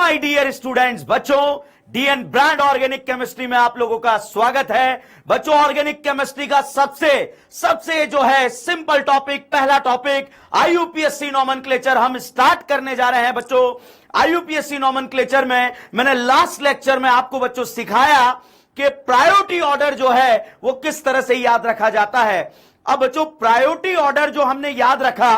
My dear students, बच्चों DN brand organic chemistry में आप लोगों का स्वागत है। बच्चों ऑर्गेनिक केमिस्ट्री का सबसे जो है सिंपल टॉपिक, पहला टॉपिक आईयूपीएससी नोमेनक्लेचर हम स्टार्ट करने जा रहे हैं। बच्चों आईयूपीएससी नोमेनक्लेचर में मैंने लास्ट लेक्चर में आपको बच्चों सिखाया कि प्रायोरिटी ऑर्डर जो है वो किस तरह से याद रखा जाता है। अब बच्चों प्रायोरिटी ऑर्डर जो हमने याद रखा,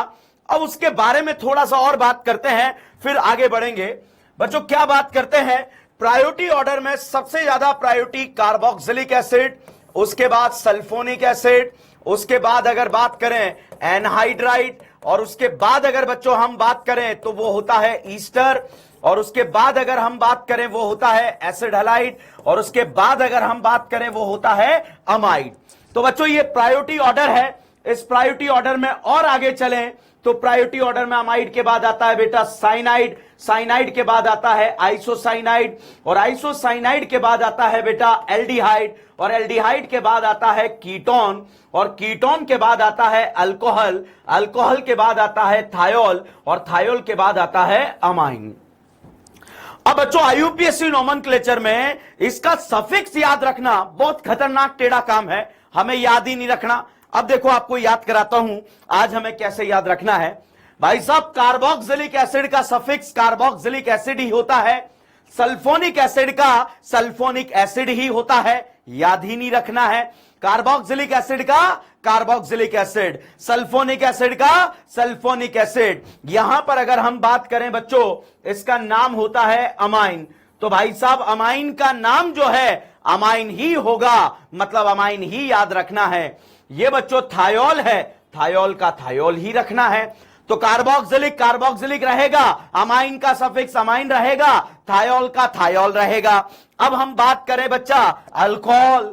अब उसके बारे में थोड़ा सा और बात करते हैं, फिर आगे बढ़ेंगे। बच्चों क्या बात करते हैं, प्रायोरिटी ऑर्डर में सबसे ज्यादा प्रायोरिटी कार्बोक्सिलिक एसिड, उसके बाद सल्फोनिक एसिड, उसके बाद अगर बात करें एनहाइड्राइड, और उसके बाद अगर बच्चों हम बात करें तो वो होता है ईस्टर, और उसके बाद अगर हम बात करें वो होता है एसिड हैलाइड, और उसके बाद अगर हम बात करें वो होता है अमाइड। तो बच्चों ये प्रायोरिटी ऑर्डर है। इस प्रायोरिटी ऑर्डर में और आगे चलें तो प्रायोरिटी ऑर्डर में अमाइड के बाद आता है बेटा साइनाइड, साइनाइड के बाद आता है आइसोसाइनाइड, और आइसोसाइनाइड के बाद आता है बेटा एल्डिहाइड, और एल्डिहाइड के बाद आता है कीटोन, और कीटोन के बाद आता है अल्कोहल, अल्कोहल के बाद आता है थायोल, और थायोल के बाद आता है अमाइन। अब बच्चों आईयूपीएससी नोमेनक्लेचर में इसका सफिक्स याद रखना बहुत खतरनाक टेढ़ा काम है, हमें याद ही नहीं रखना। अब देखो आपको याद कराता हूं आज हमें कैसे याद रखना है। भाई साहब कार्बोक्सिलिक एसिड का सफिक्स कार्बोक्सिलिक एसिड ही होता है, सल्फोनिक एसिड का सल्फोनिक एसिड ही होता है, याद ही नहीं रखना है। कार्बोक्सिलिक एसिड का कार्बोक्सिलिक एसिड, सल्फोनिक एसिड का सल्फोनिक एसिड। यहां पर अगर हम बात करें बच्चों इसका नाम होता है अमाइन, तो भाई साहब अमाइन का नाम जो है अमाइन ही होगा, मतलब अमाइन ही याद रखना है। ये बच्चों थायोल है, थायोल का थायोल ही रखना है। तो कार्बोक्सिलिक कार्बोक्सिलिक रहेगा, अमाइन का सफिक्स अमाइन रहेगा, थायोल का थायोल रहेगा। अब हम बात करें बच्चा अल्कोहल,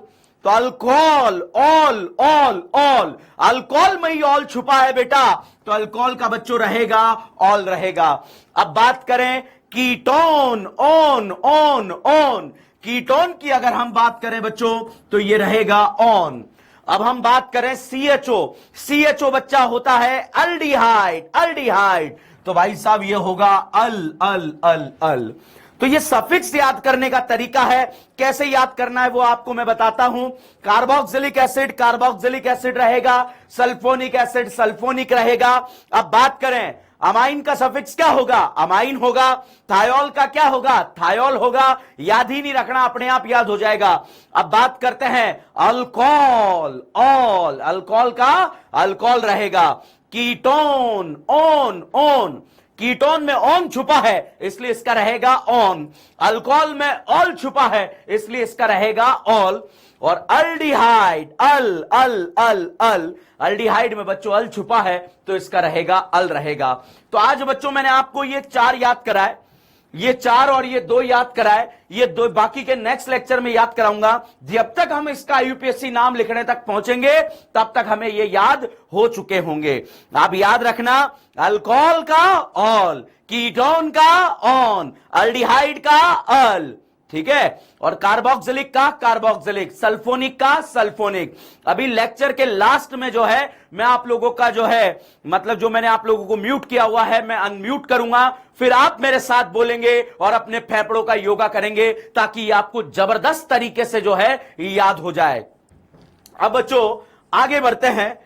तो alcohol all all all, alcohol में ही ऑल छुपा है बेटा, तो अल्कोहल का बच्चों रहेगा ऑल रहेगा। अब बात करें ketone, on on on, ketone की अगर हम बात करें बच्चों तो ये रहेगा ऑन। अब हम बात करें सीएचओ, सीएचओ बच्चा होता है अल्डिहाइड, अल्डिहाइड, तो भाई साहब ये होगा अल अल अल अल। तो ये सफिक्स याद करने का तरीका है, कैसे याद करना है वो आपको मैं बताता हूं। कार्बोक्सिलिक एसिड कार्बोक्सिलिक एसिड रहेगा, सल्फोनिक एसिड सल्फोनिक रहेगा। अब बात करें अमाइन का सफिक्स क्या होगा, अमाइन होगा। थायोल का क्या होगा, थायोल होगा। याद ही नहीं रखना, अपने आप याद हो जाएगा। अब बात करते हैं अल्कोहल, ऑल, अल्कोहल का अल्कोहल रहेगा। कीटोन ऑन ऑन, कीटोन में ऑन छुपा है इसलिए इसका रहेगा ऑन। अल्कोहल में ऑल छुपा है इसलिए इसका रहेगा ऑल। और अल्डिहाइड अल अल अल अल, अल्डिहाइड में बच्चों अल छुपा है तो इसका रहेगा अल रहेगा। तो आज बच्चों मैंने आपको ये चार याद कराए, ये चार और ये दो याद कराए, ये दो बाकी के नेक्स्ट लेक्चर में याद कराऊंगा। जब तक हम इसका आईयूपीएससी नाम लिखने तक पहुंचेंगे तब तक हमें ये याद हो चुके होंगे। आप याद रखना अल्कोहल का ऑल, कीटोन का ऑन, अल्डिहाइड का अल, ठीक है, और कार्बोक्सिलिक का कार्बोक्सिलिक, सल्फोनिक का सल्फोनिक। अभी लेक्चर के लास्ट में जो है मैं आप लोगों का जो है मतलब जो मैंने आप लोगों को म्यूट किया हुआ है मैं अनम्यूट करूंगा, फिर आप मेरे साथ बोलेंगे और अपने फेफड़ों का योगा करेंगे ताकि आपको जबरदस्त तरीके से जो है याद हो जाए। अब बच्चों आगे बढ़ते हैं।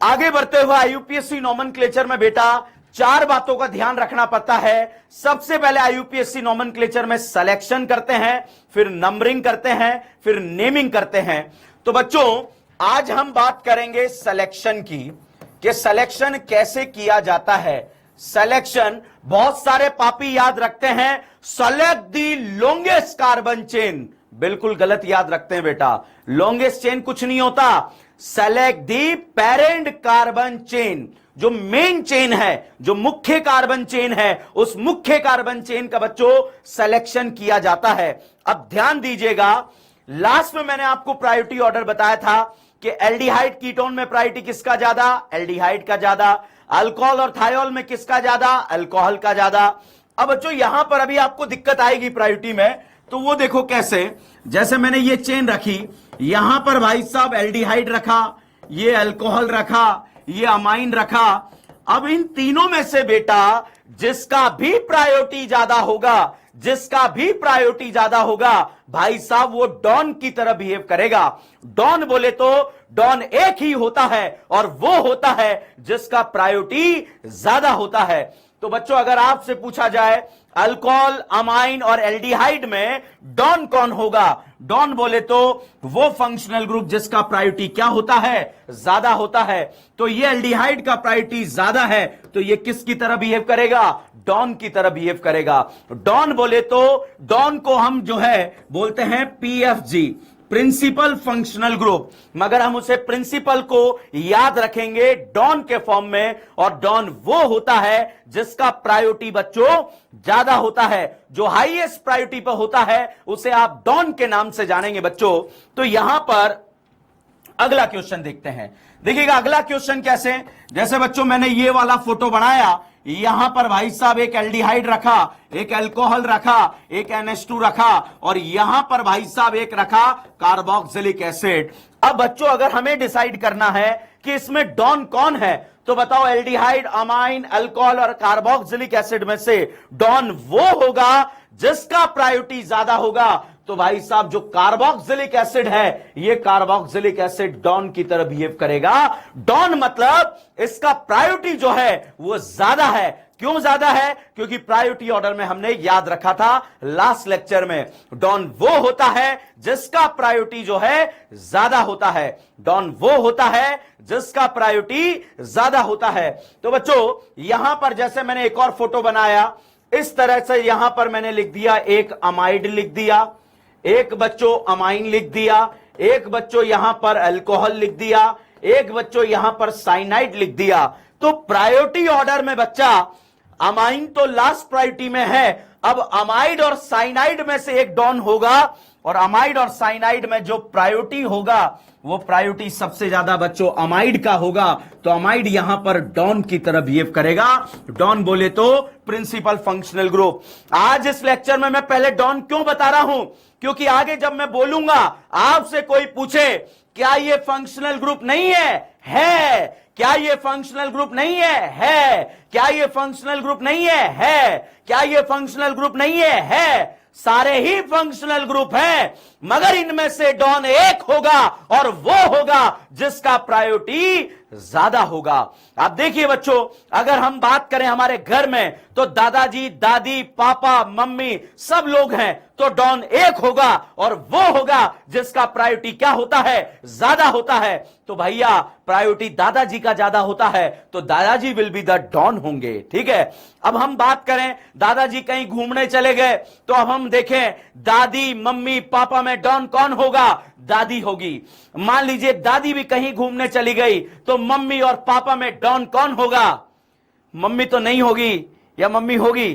आगे बढ़ते हुए आईयूपीएससी नोमेनक्लेचर में बेटा चार बातों का ध्यान रखना पड़ता है। सबसे पहले आईयूपीएससी नोमेनक्लेचर में सिलेक्शन करते हैं, फिर नंबरिंग करते हैं, फिर नेमिंग करते हैं। तो बच्चों आज हम बात करेंगे सिलेक्शन की, कि सिलेक्शन कैसे किया जाता है। सिलेक्शन बहुत सारे पापी याद रखते हैं सेलेक्ट दी लॉन्गेस्ट कार्बन चेन, बिल्कुल गलत याद रखते हैं बेटा। लॉन्गेस्ट चेन कुछ नहीं होता, सेलेक्ट दी पेरेंट कार्बन चेन, जो मेन चेन है, जो मुख्य कार्बन चेन है, उस मुख्य कार्बन चेन का बच्चों सिलेक्शन किया जाता है। अब ध्यान दीजिएगा, लास्ट में मैंने आपको प्रायोरिटी ऑर्डर बताया था कि एल्डिहाइड कीटोन में प्रायोरिटी किसका ज्यादा, एल्डिहाइड का ज्यादा। अल्कोहल और थायोल में किसका ज्यादा, अल्कोहल का ज्यादा। अब बच्चों यहां पर अभी आपको दिक्कत आएगी प्रायोरिटी में, तो वो देखो कैसे, जैसे मैंने ये चेन रखी, यहां पर भाई साहब एल्डिहाइड रखा, ये अल्कोहल रखा, ये अमाइन रखा। अब इन तीनों में से बेटा जिसका भी प्रायोरिटी ज्यादा होगा, जिसका भी प्रायोरिटी ज्यादा होगा भाई साहब वो डॉन की तरह बिहेव करेगा। डॉन बोले तो डॉन एक ही होता है और वो होता है जिसका प्रायोरिटी ज्यादा होता है। तो बच्चों अगर आपसे पूछा जाए अल्कोहल, अमाइन और एल्डिहाइड में डॉन कौन होगा, डॉन बोले तो वो फंक्शनल ग्रुप जिसका प्रायोरिटी क्या होता है, ज्यादा होता है। तो ये एल्डिहाइड का प्रायोरिटी ज्यादा है तो ये किसकी तरह बिहेव करेगा, डॉन की तरह बिहेव करेगा। डॉन बोले तो डॉन को हम जो है बोलते हैं पीएफजी, प्रिंसिपल फंक्शनल ग्रुप, मगर हम उसे प्रिंसिपल को याद रखेंगे डॉन के फॉर्म में, और डॉन वो होता है जिसका प्रायोरिटी बच्चों ज्यादा होता है। जो हाईएस्ट प्रायोरिटी पर होता है उसे आप डॉन के नाम से जानेंगे बच्चों। तो यहां पर अगला क्वेश्चन देखते हैं। देखिएगा अगला क्वेश्चन कैसे, जैसे बच्चों मैंने ये वाला फोटो बनाया, यहां पर भाई साहब एक एल्डिहाइड रखा, एक अल्कोहल रखा, एक NH2 रखा, और यहां पर भाई साहब एक रखा कार्बोक्सिलिक एसिड। अब बच्चों अगर हमें डिसाइड करना है कि इसमें डॉन कौन है, तो बताओ एल्डिहाइड, अमाइन, अल्कोहल और कार्बोक्सिलिक एसिड में से डॉन वो होगा जिसका प्रायोरिटी ज्यादा होगा। तो भाई साहब जो कार्बोक्सिलिक एसिड है, ये कार्बोक्सिलिक एसिड डॉन की तरह बिहेव करेगा। डॉन मतलब इसका प्रायोरिटी जो है वो ज्यादा है। क्यों ज्यादा है, क्योंकि प्रायोरिटी ऑर्डर में हमने याद रखा था लास्ट लेक्चर में, डॉन वो होता है जिसका प्रायोरिटी जो है ज्यादा होता है। डॉन वो होता है जिसका प्रायोरिटी ज्यादा होता है। तो बच्चों यहां पर जैसे मैंने एक और फोटो बनाया, इस तरह से यहां पर मैंने लिख दिया, एक अमाइड लिख दिया, एक बच्चों अमाइन लिख दिया, एक बच्चों यहां पर अल्कोहल लिख दिया, एक बच्चों यहां पर साइनाइड लिख दिया। तो प्रायोरिटी ऑर्डर में बच्चा अमाइन तो लास्ट प्रायोरिटी में है, अब अमाइड और साइनाइड में से एक डॉन होगा, और अमाइड और साइनाइड में जो प्रायोरिटी होगा वो प्रायोरिटी सबसे ज्यादा बच्चों अमाइड का होगा। तो अमाइड यहां पर डॉन की तरह बिहेव करेगा। डॉन बोले तो प्रिंसिपल फंक्शनल ग्रुप। आज इस लेक्चर में मैं पहले डॉन क्यों बता रहा हूं, क्योंकि आगे जब मैं बोलूंगा आपसे कोई पूछे क्या ये फंक्शनल ग्रुप नहीं है, क्या ये फंक्शनल ग्रुप नहीं है, क्या ये फंक्शनल ग्रुप नहीं है, क्या ये फंक्शनल ग्रुप नहीं है, सारे ही फंक्शनल ग्रुप हैं, मगर इनमें से डॉन एक होगा और वो होगा जिसका प्रायोरिटी ज्यादा होगा। आप देखिए बच्चों अगर हम बात करें हमारे घर में तो दादाजी, दादी, पापा, मम्मी सब लोग हैं, तो डॉन एक होगा और वो होगा जिसका प्रायोरिटी क्या होता है, ज्यादा होता है। तो भैया प्रायोरिटी दादाजी का ज्यादा होता है तो दादाजी विल बी द डॉन होंगे। ठीक है, अब हम बात करें दादाजी कहीं घूमने चले गए तो अब हम देखें दादी, मम्मी, पापा में डॉन कौन होगा, दादी होगी। मान लीजिए दादी भी कहीं घूमने चली गई तो मम्मी और पापा में डॉन कौन होगा, मम्मी तो नहीं होगी, या मम्मी होगी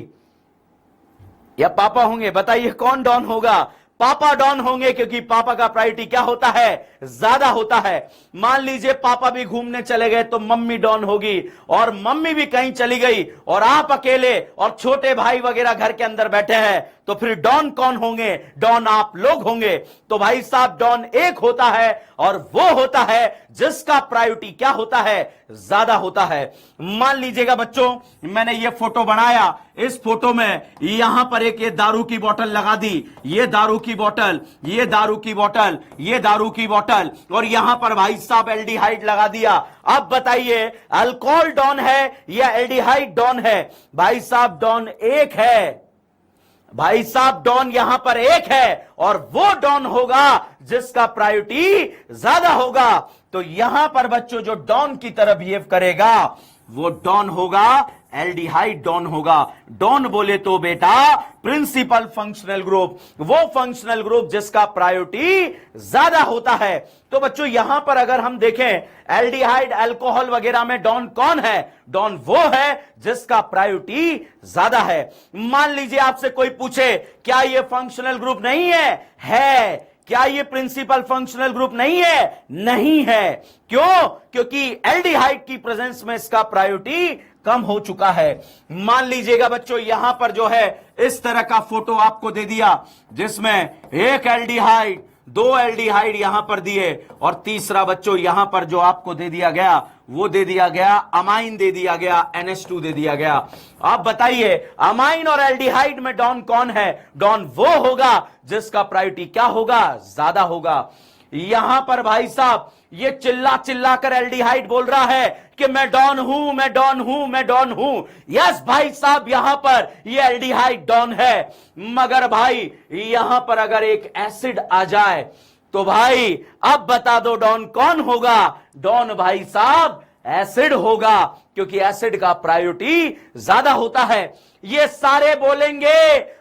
या पापा होंगे, बताइए कौन डॉन होगा, पापा डॉन होंगे क्योंकि पापा का प्रायोरिटी क्या होता है, ज्यादा होता है। मान लीजिए पापा भी घूमने चले गए तो मम्मी डॉन होगी, और मम्मी भी कहीं चली गई और आप अकेले और छोटे भाई वगैरह घर के अंदर बैठे हैं, तो फिर डॉन कौन होंगे, डॉन आप लोग होंगे। तो भाई साहब डॉन एक होता है और वो होता है जिसका प्रायोरिटी क्या होता है, ज्यादा होता है। मान लीजिएगा बच्चों मैंने ये फोटो बनाया, इस फोटो में यहां पर एक ये दारू की बोतल लगा दी, ये दारू की बोतल, ये दारू की बोतल, ये दारू की बोतल, और यहां पर भाई साहब एल्डिहाइड लगा दिया। अब बताइए अल्कोहल डॉन है या एल्डिहाइड डॉन है, भाई साहब डॉन एक है, भाई साहब डॉन यहां पर एक है और वो डॉन होगा जिसका प्रायोरिटी ज्यादा होगा। तो यहां पर बच्चों जो डॉन की तरह बिहेव करेगा वो डॉन होगा, एल्डिहाइड डॉन होगा। डॉन बोले तो बेटा प्रिंसिपल फंक्शनल ग्रुप, वो फंक्शनल ग्रुप जिसका प्रायोरिटी ज्यादा होता है। तो बच्चों यहां पर अगर हम देखें एल्डिहाइड, अल्कोहल वगैरह में डॉन कौन है, डॉन वो है जिसका प्रायोरिटी ज्यादा है। मान लीजिए आपसे कोई पूछे क्या ये फंक्शनल ग्रुप नहीं है, क्या ये प्रिंसिपल फंक्शनल ग्रुप नहीं है, नहीं है। क्यों, क्योंकि एल्डिहाइड की प्रेजेंस में इसका प्रायोरिटी कम हो चुका है। मान लीजिएगा बच्चों यहां पर जो है इस तरह का फोटो आपको दे दिया जिसमें एक एल्डिहाइड, दो एल्डिहाइड यहां पर दिए और तीसरा बच्चों यहां पर जो आपको दे दिया गया वो दे दिया गया अमाइन, दे दिया गया NH2 दे दिया गया। आप बताइए अमाइन और एल्डिहाइड में डॉन कौन है? डॉन वो होगा जिसका प्रायोरिटी क्या होगा? ज्यादा होगा। यहां पर भाई साहब ये चिल्ला चिल्ला कर एल्डिहाइड बोल रहा है कि मैं डॉन हूं, मैं डॉन हूं, मैं डॉन हूं। यस भाई साहब यहां पर ये एल्डिहाइड डॉन है, मगर भाई यहां पर अगर एक एसिड आ जाए तो भाई अब बता दो डॉन कौन होगा? डॉन भाई साहब एसिड होगा, क्योंकि एसिड का प्रायोरिटी ज्यादा होता है। ये सारे बोलेंगे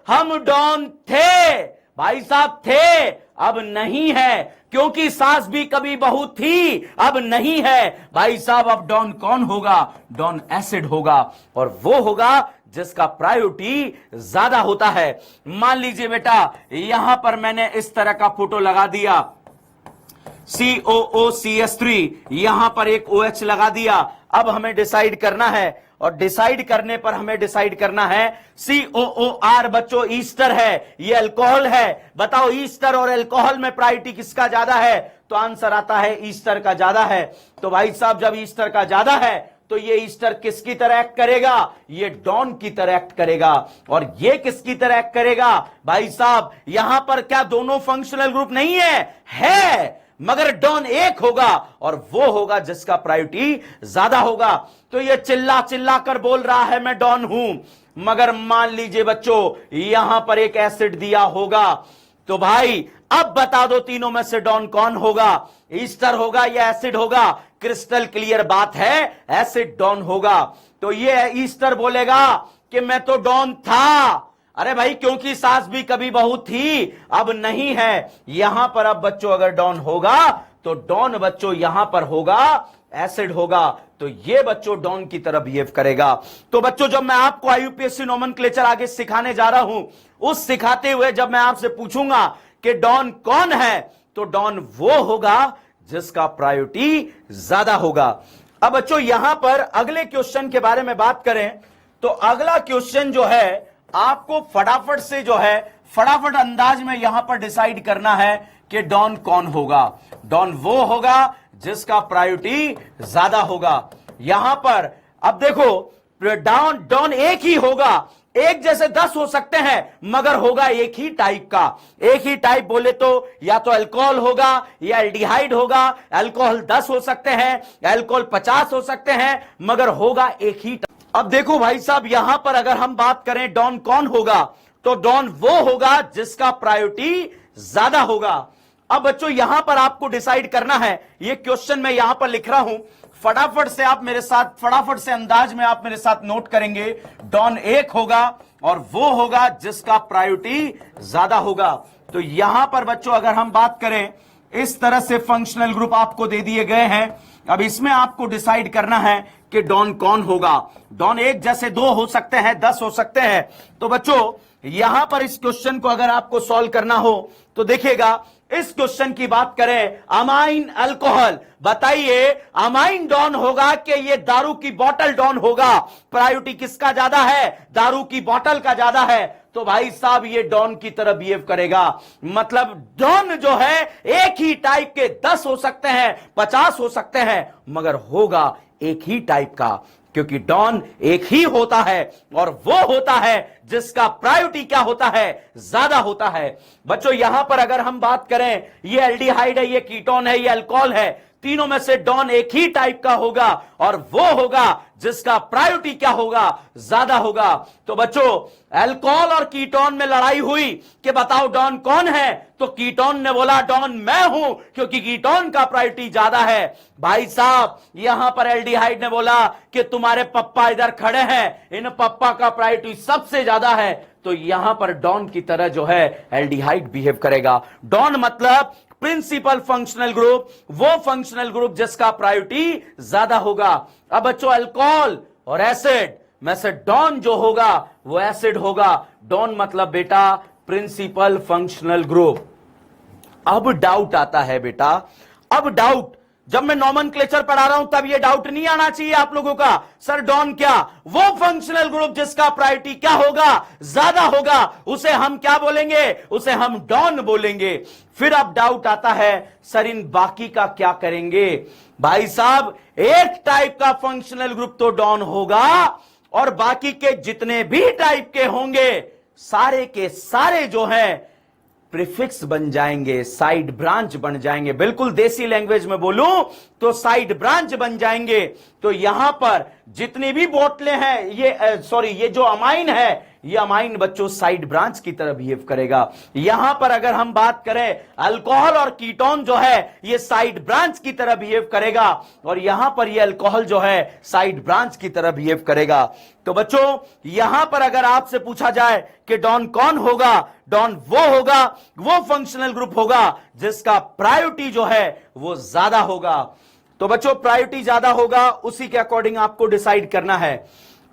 हम डॉन थे भाई साहब, थे, अब नहीं है, क्योंकि सास भी कभी बहू थी, अब नहीं है भाई साहब। अब डॉन कौन होगा? डॉन एसिड होगा, और वो होगा जिसका प्रायोरिटी ज्यादा होता है। मान लीजिए बेटा यहां पर मैंने इस तरह का फोटो लगा दिया, COOCS3, यहां पर एक OH लगा दिया। अब हमें डिसाइड करना है, और डिसाइड करने पर हमें डिसाइड करना है COOR बच्चों ईस्टर है, ये अल्कोहल है। बताओ ईस्टर और अल्कोहल में प्रायोरिटी किसका ज्यादा है? तो आंसर आता है ईस्टर का ज्यादा है। तो भाई साहब जब ईस्टर का ज्यादा है तो ये ईस्टर किसकी तरह एक्ट करेगा? ये डॉन की तरह एक्ट करेगा। और ये किसकी तरह एक्ट करेगा? भाई साहब यहां पर क्या दोनों फंक्शनल ग्रुप नहीं है, मगर डॉन एक होगा, और वो होगा जिसका प्रायोरिटी ज्यादा होगा। तो ये चिल्ला चिल्ला कर बोल रहा है मैं डॉन हूं, मगर मान लीजिए बच्चों यहां पर एक एसिड दिया होगा, तो भाई अब बता दो तीनों में से डॉन कौन होगा? ईस्टर होगा या एसिड होगा? क्रिस्टल क्लियर बात है, एसिड डॉन होगा। तो ये ईस्टर बोलेगा कि मैं तो डॉन था, अरे भाई क्योंकि सास भी कभी बहू थी, अब नहीं है। यहां पर अब बच्चों अगर डॉन होगा तो डॉन बच्चों यहां पर होगा एसिड होगा, तो ये बच्चों डॉन की तरह बिहेव करेगा। तो बच्चों जब मैं आपको IUPAC नोमेनक्लेचर आगे सिखाने जा रहा हूं, उस सिखाते हुए जब मैं आपसे पूछूंगा कि डॉन कौन है, तो डॉन वो होगा जिसका प्रायोरिटी ज्यादा होगा। अब बच्चों यहां पर अगले क्वेश्चन के बारे में बात करें तो अगला क्वेश्चन जो है आपको फटाफट से जो है फटाफट अंदाज में यहां पर डिसाइड करना है कि डॉन कौन होगा। डॉन वो होगा जिसका प्रायोरिटी ज्यादा होगा। यहां पर अब देखो डॉन एक ही होगा, एक जैसे 10 हो सकते हैं, मगर होगा एक ही टाइप का। एक ही टाइप बोले तो या तो अल्कोहल होगा या एल्डिहाइड होगा। अल्कोहल 10 हो सकते हैं, अल्कोहल 50 हो सकते हैं, मगर होगा एक ही। अब देखो भाई साहब यहां पर अगर हम बात करें डॉन कौन होगा, तो डॉन वो होगा जिसका प्रायोरिटी ज्यादा होगा। अब बच्चों यहां पर आपको डिसाइड करना है, ये क्वेश्चन मैं यहां पर लिख रहा हूं, फटाफट से आप मेरे साथ फटाफट से अंदाज में आप मेरे साथ नोट करेंगे। डॉन एक होगा और वो होगा जिसका प्रायोरिटी ज्यादा होगा। तो यहां पर बच्चों अगर हम बात करें, इस तरह से फंक्शनल ग्रुप आपको दे दिए गए हैं। अब इसमें आपको डिसाइड करना है कि डॉन कौन होगा। डॉन एक जैसे 2 हो सकते हैं, 10 हो सकते हैं। तो बच्चों यहां पर इस क्वेश्चन को अगर आपको सॉल्व करना हो तो देखिएगा, इस क्वेश्चन की बात करें अमाइन अल्कोहल, बताइए अमाइन डॉन होगा कि ये दारू की बोतल डॉन होगा? प्रायोरिटी किसका ज्यादा है? दारू की बोतल का ज्यादा है। तो भाई साहब ये डॉन की तरह बिहेव करेगा। मतलब डॉन जो है एक ही टाइप के 10 हो सकते हैं, 50 हो सकते हैं, मगर होगा एक ही टाइप का, क्योंकि डॉन एक ही होता है और वो होता है जिसका प्रायोरिटी क्या होता है? ज्यादा होता है। बच्चों यहां पर अगर हम बात करें, ये एल्डिहाइड है, ये कीटोन है, ये अल्कोहल है, तीनों में से डॉन एक ही टाइप का होगा और वो होगा जिसका प्रायोरिटी क्या होगा? ज्यादा होगा। तो बच्चों अल्कोहल और कीटोन में लड़ाई हुई कि बताओ डॉन कौन है, तो कीटोन ने बोला डॉन मैं हूं, क्योंकि कीटोन का प्रायोरिटी ज्यादा है। भाई साहब यहां पर एल्डिहाइड ने बोला कि तुम्हारे पप्पा इधर खड़े हैं, इन पप्पा का प्रायोरिटी सबसे ज्यादा है। तो यहां पर डॉन की तरह जो है एल्डिहाइड बिहेव करेगा। डॉन मतलब प्रिंसिपल फंक्शनल ग्रुप, वो फंक्शनल ग्रुप जिसका प्रायोरिटी ज्यादा होगा। अब बच्चों अल्कोहल और एसिड में से डॉन जो होगा वो एसिड होगा। डॉन मतलब बेटा प्रिंसिपल फंक्शनल ग्रुप। अब डाउट आता है बेटा, अब डाउट जब मैं नॉमेनक्लेचर पढ़ा रहा हूं तब ये डाउट नहीं आना चाहिए आप लोगों का, सर डॉन क्या, वो फंक्शनल ग्रुप जिसका प्रायोरिटी क्या होगा, ज्यादा होगा, उसे हम क्या बोलेंगे, उसे हम डॉन बोलेंगे। फिर अब डाउट आता है सर इन बाकी का क्या करेंगे। भाई साहब एक टाइप का फंक्शनल ग्रुप तो डॉन होगा और बाकी के जितने भी टाइप के होंगे सारे के सारे जो है प्रीफिक्स बन जाएंगे, साइड ब्रांच बन जाएंगे। बिल्कुल देसी लैंग्वेज में बोलूं तो साइड ब्रांच बन जाएंगे। तो यहां पर जितनी भी बोतलें हैं ये जो अमाइन है, ये अमाइन बच्चों साइड ब्रांच की तरह बिहेव करेगा। यहां पर अगर हम बात करें अल्कोहल और कीटोन जो है ये साइड ब्रांच की तरह बिहेव करेगा और यहां पर ये अल्कोहल जो है साइड ब्रांच की तरह बिहेव करेगा। तो बच्चों यहां पर अगर आपसे पूछा जाए कि डॉन कौन होगा, डॉन वो होगा, वो फंक्शनल ग्रुप होगा जिसका प्रायोरिटी जो है वो ज्यादा होगा। तो बच्चों प्रायोरिटी ज्यादा होगा, उसी के अकॉर्डिंग आपको डिसाइड करना है।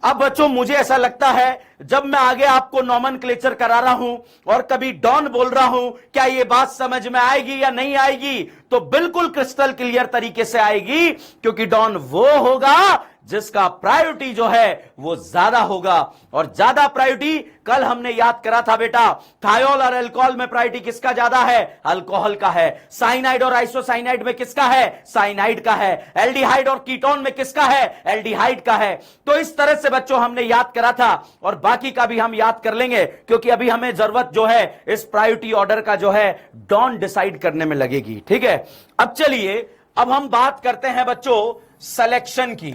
अब बच्चों मुझे ऐसा लगता है जब मैं आगे आपको नॉमेनक्लेचर करा रहा हूं और कभी डॉन बोल रहा हूं, क्या ये बात समझ में आएगी या नहीं आएगी, तो बिल्कुल क्रिस्टल क्लियर तरीके से आएगी, क्योंकि डॉन वो होगा जिसका प्रायोरिटी जो है वो ज्यादा होगा। और ज्यादा प्रायोरिटी कल हमने याद करा था बेटा, थायोल और अल्कोहल में प्रायोरिटी किसका ज्यादा है, अल्कोहल का है। साइनाइड और आइसोसाइनाइड में किसका है, साइनाइड का है। एल्डिहाइड और कीटोन में किसका है, एल्डिहाइड का है। तो इस तरह से बच्चों हमने याद करा था और बाकी का भी हम याद कर लेंगे, क्योंकि अभी हमें जरूरत जो है इस प्रायोरिटी ऑर्डर का जो है डॉन डिसाइड करने में लगेगी। ठीक है, अब चलिए अब हम बात करते हैं बच्चों सिलेक्शन की।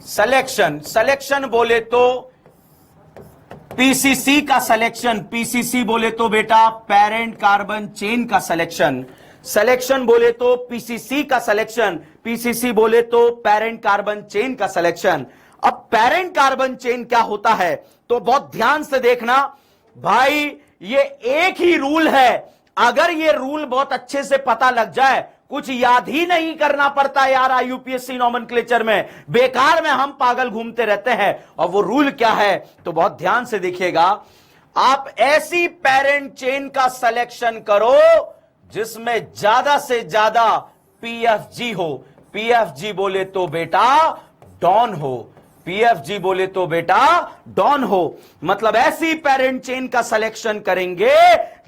सिलेक्शन बोले तो पीसीसी का सिलेक्शन, पीसीसी बोले तो बेटा पेरेंट कार्बन चेन का सिलेक्शन बोले तो पीसीसी का सिलेक्शन, पीसीसी बोले तो पेरेंट कार्बन चेन का सिलेक्शन। अब पेरेंट कार्बन चेन क्या होता है तो बहुत ध्यान से देखना भाई, ये एक ही रूल है। अगर ये रूल बहुत अच्छे से पता लग जाए, कुछ याद ही नहीं करना पड़ता यार आईयूपीएससी नॉमेनक्लेचर में, बेकार में हम पागल घूमते रहते हैं। और वो रूल क्या है तो बहुत ध्यान से देखिएगा, आप ऐसी पेरेंट चेन का सिलेक्शन करो जिसमें ज्यादा से ज्यादा पीएफजी हो। पीएफजी बोले तो बेटा डॉन हो, पीएफजी बोले तो बेटा डॉन हो। मतलब ऐसी पेरेंट चेन का सिलेक्शन करेंगे